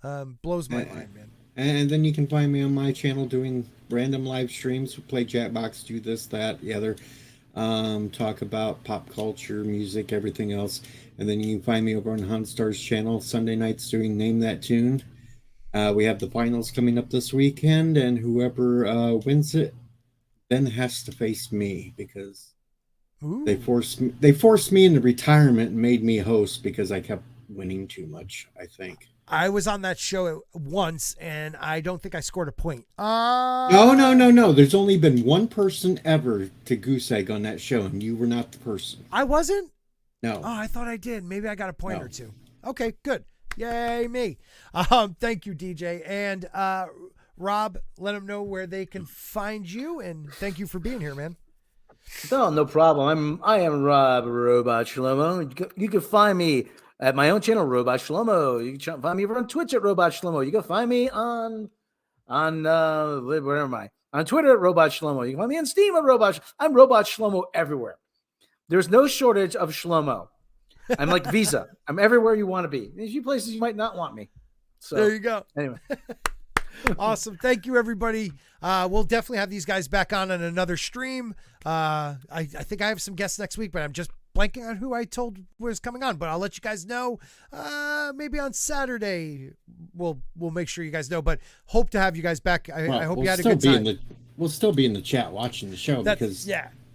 Blows my mind, man. And then you can find me on my channel doing random live streams. We play Jackbox, do this, that, the other. Talk about pop culture, music, everything else. And then you can find me over on Hanstar's channel Sunday nights doing Name That Tune. We have the finals coming up this weekend, and whoever wins it then has to face me, because they forced me into retirement and made me host because I kept winning too much, I think. I was on that show once, and I don't think I scored a point. No. There's only been one person ever to goose egg on that show, and you were not the person. I wasn't? No. Oh, I thought I did. Maybe I got a point or two. Okay, good. Yay, me. Thank you, DJ. And Rob, let them know where they can find you, and thank you for being here, man. No problem. I am Rob Robot Shlomo. You can find me at my own channel, Robot Shlomo. You can find me over on Twitch at Robot Shlomo. You can find me on where am I? On Twitter at Robot Shlomo. You can find me on Steam at Robot. I'm Robot Shlomo everywhere. There's no shortage of Shlomo. I'm like Visa. I'm everywhere you want to be. There's a few places you might not want me. So there you go. Anyway. Awesome. Thank you, everybody. We'll definitely have these guys back on another stream. I think I have some guests next week, but I'm just blanking on who I told was coming on. But I'll let you guys know. Maybe on Saturday we'll make sure you guys know. But hope to have you guys back. I hope you had a good time. We'll still be in the chat watching the show because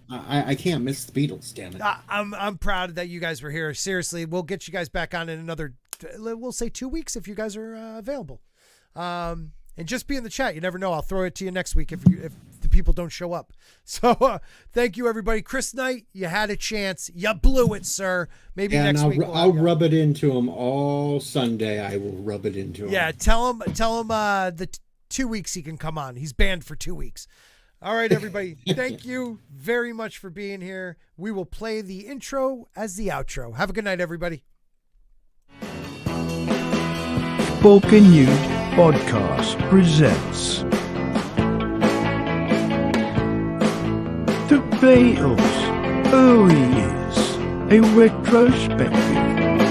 I can't miss the Beatles, damn it. I'm proud that you guys were here. Seriously, we'll get you guys back on in another, we'll say 2 weeks if you guys are available. And just be in the chat. You never know. I'll throw it to you next week if the people don't show up. So thank you, everybody. Chris Knight, you had a chance. You blew it, sir. Maybe next week. I'll rub it into him all Sunday. I will rub it into him. Yeah, tell him the 2 weeks he can come on. He's banned for 2 weeks. All right, everybody. Thank you very much for being here. We will play the intro as the outro. Have a good night, everybody. Sporking Youth Podcast presents The Beatles, Early Years, a retrospective.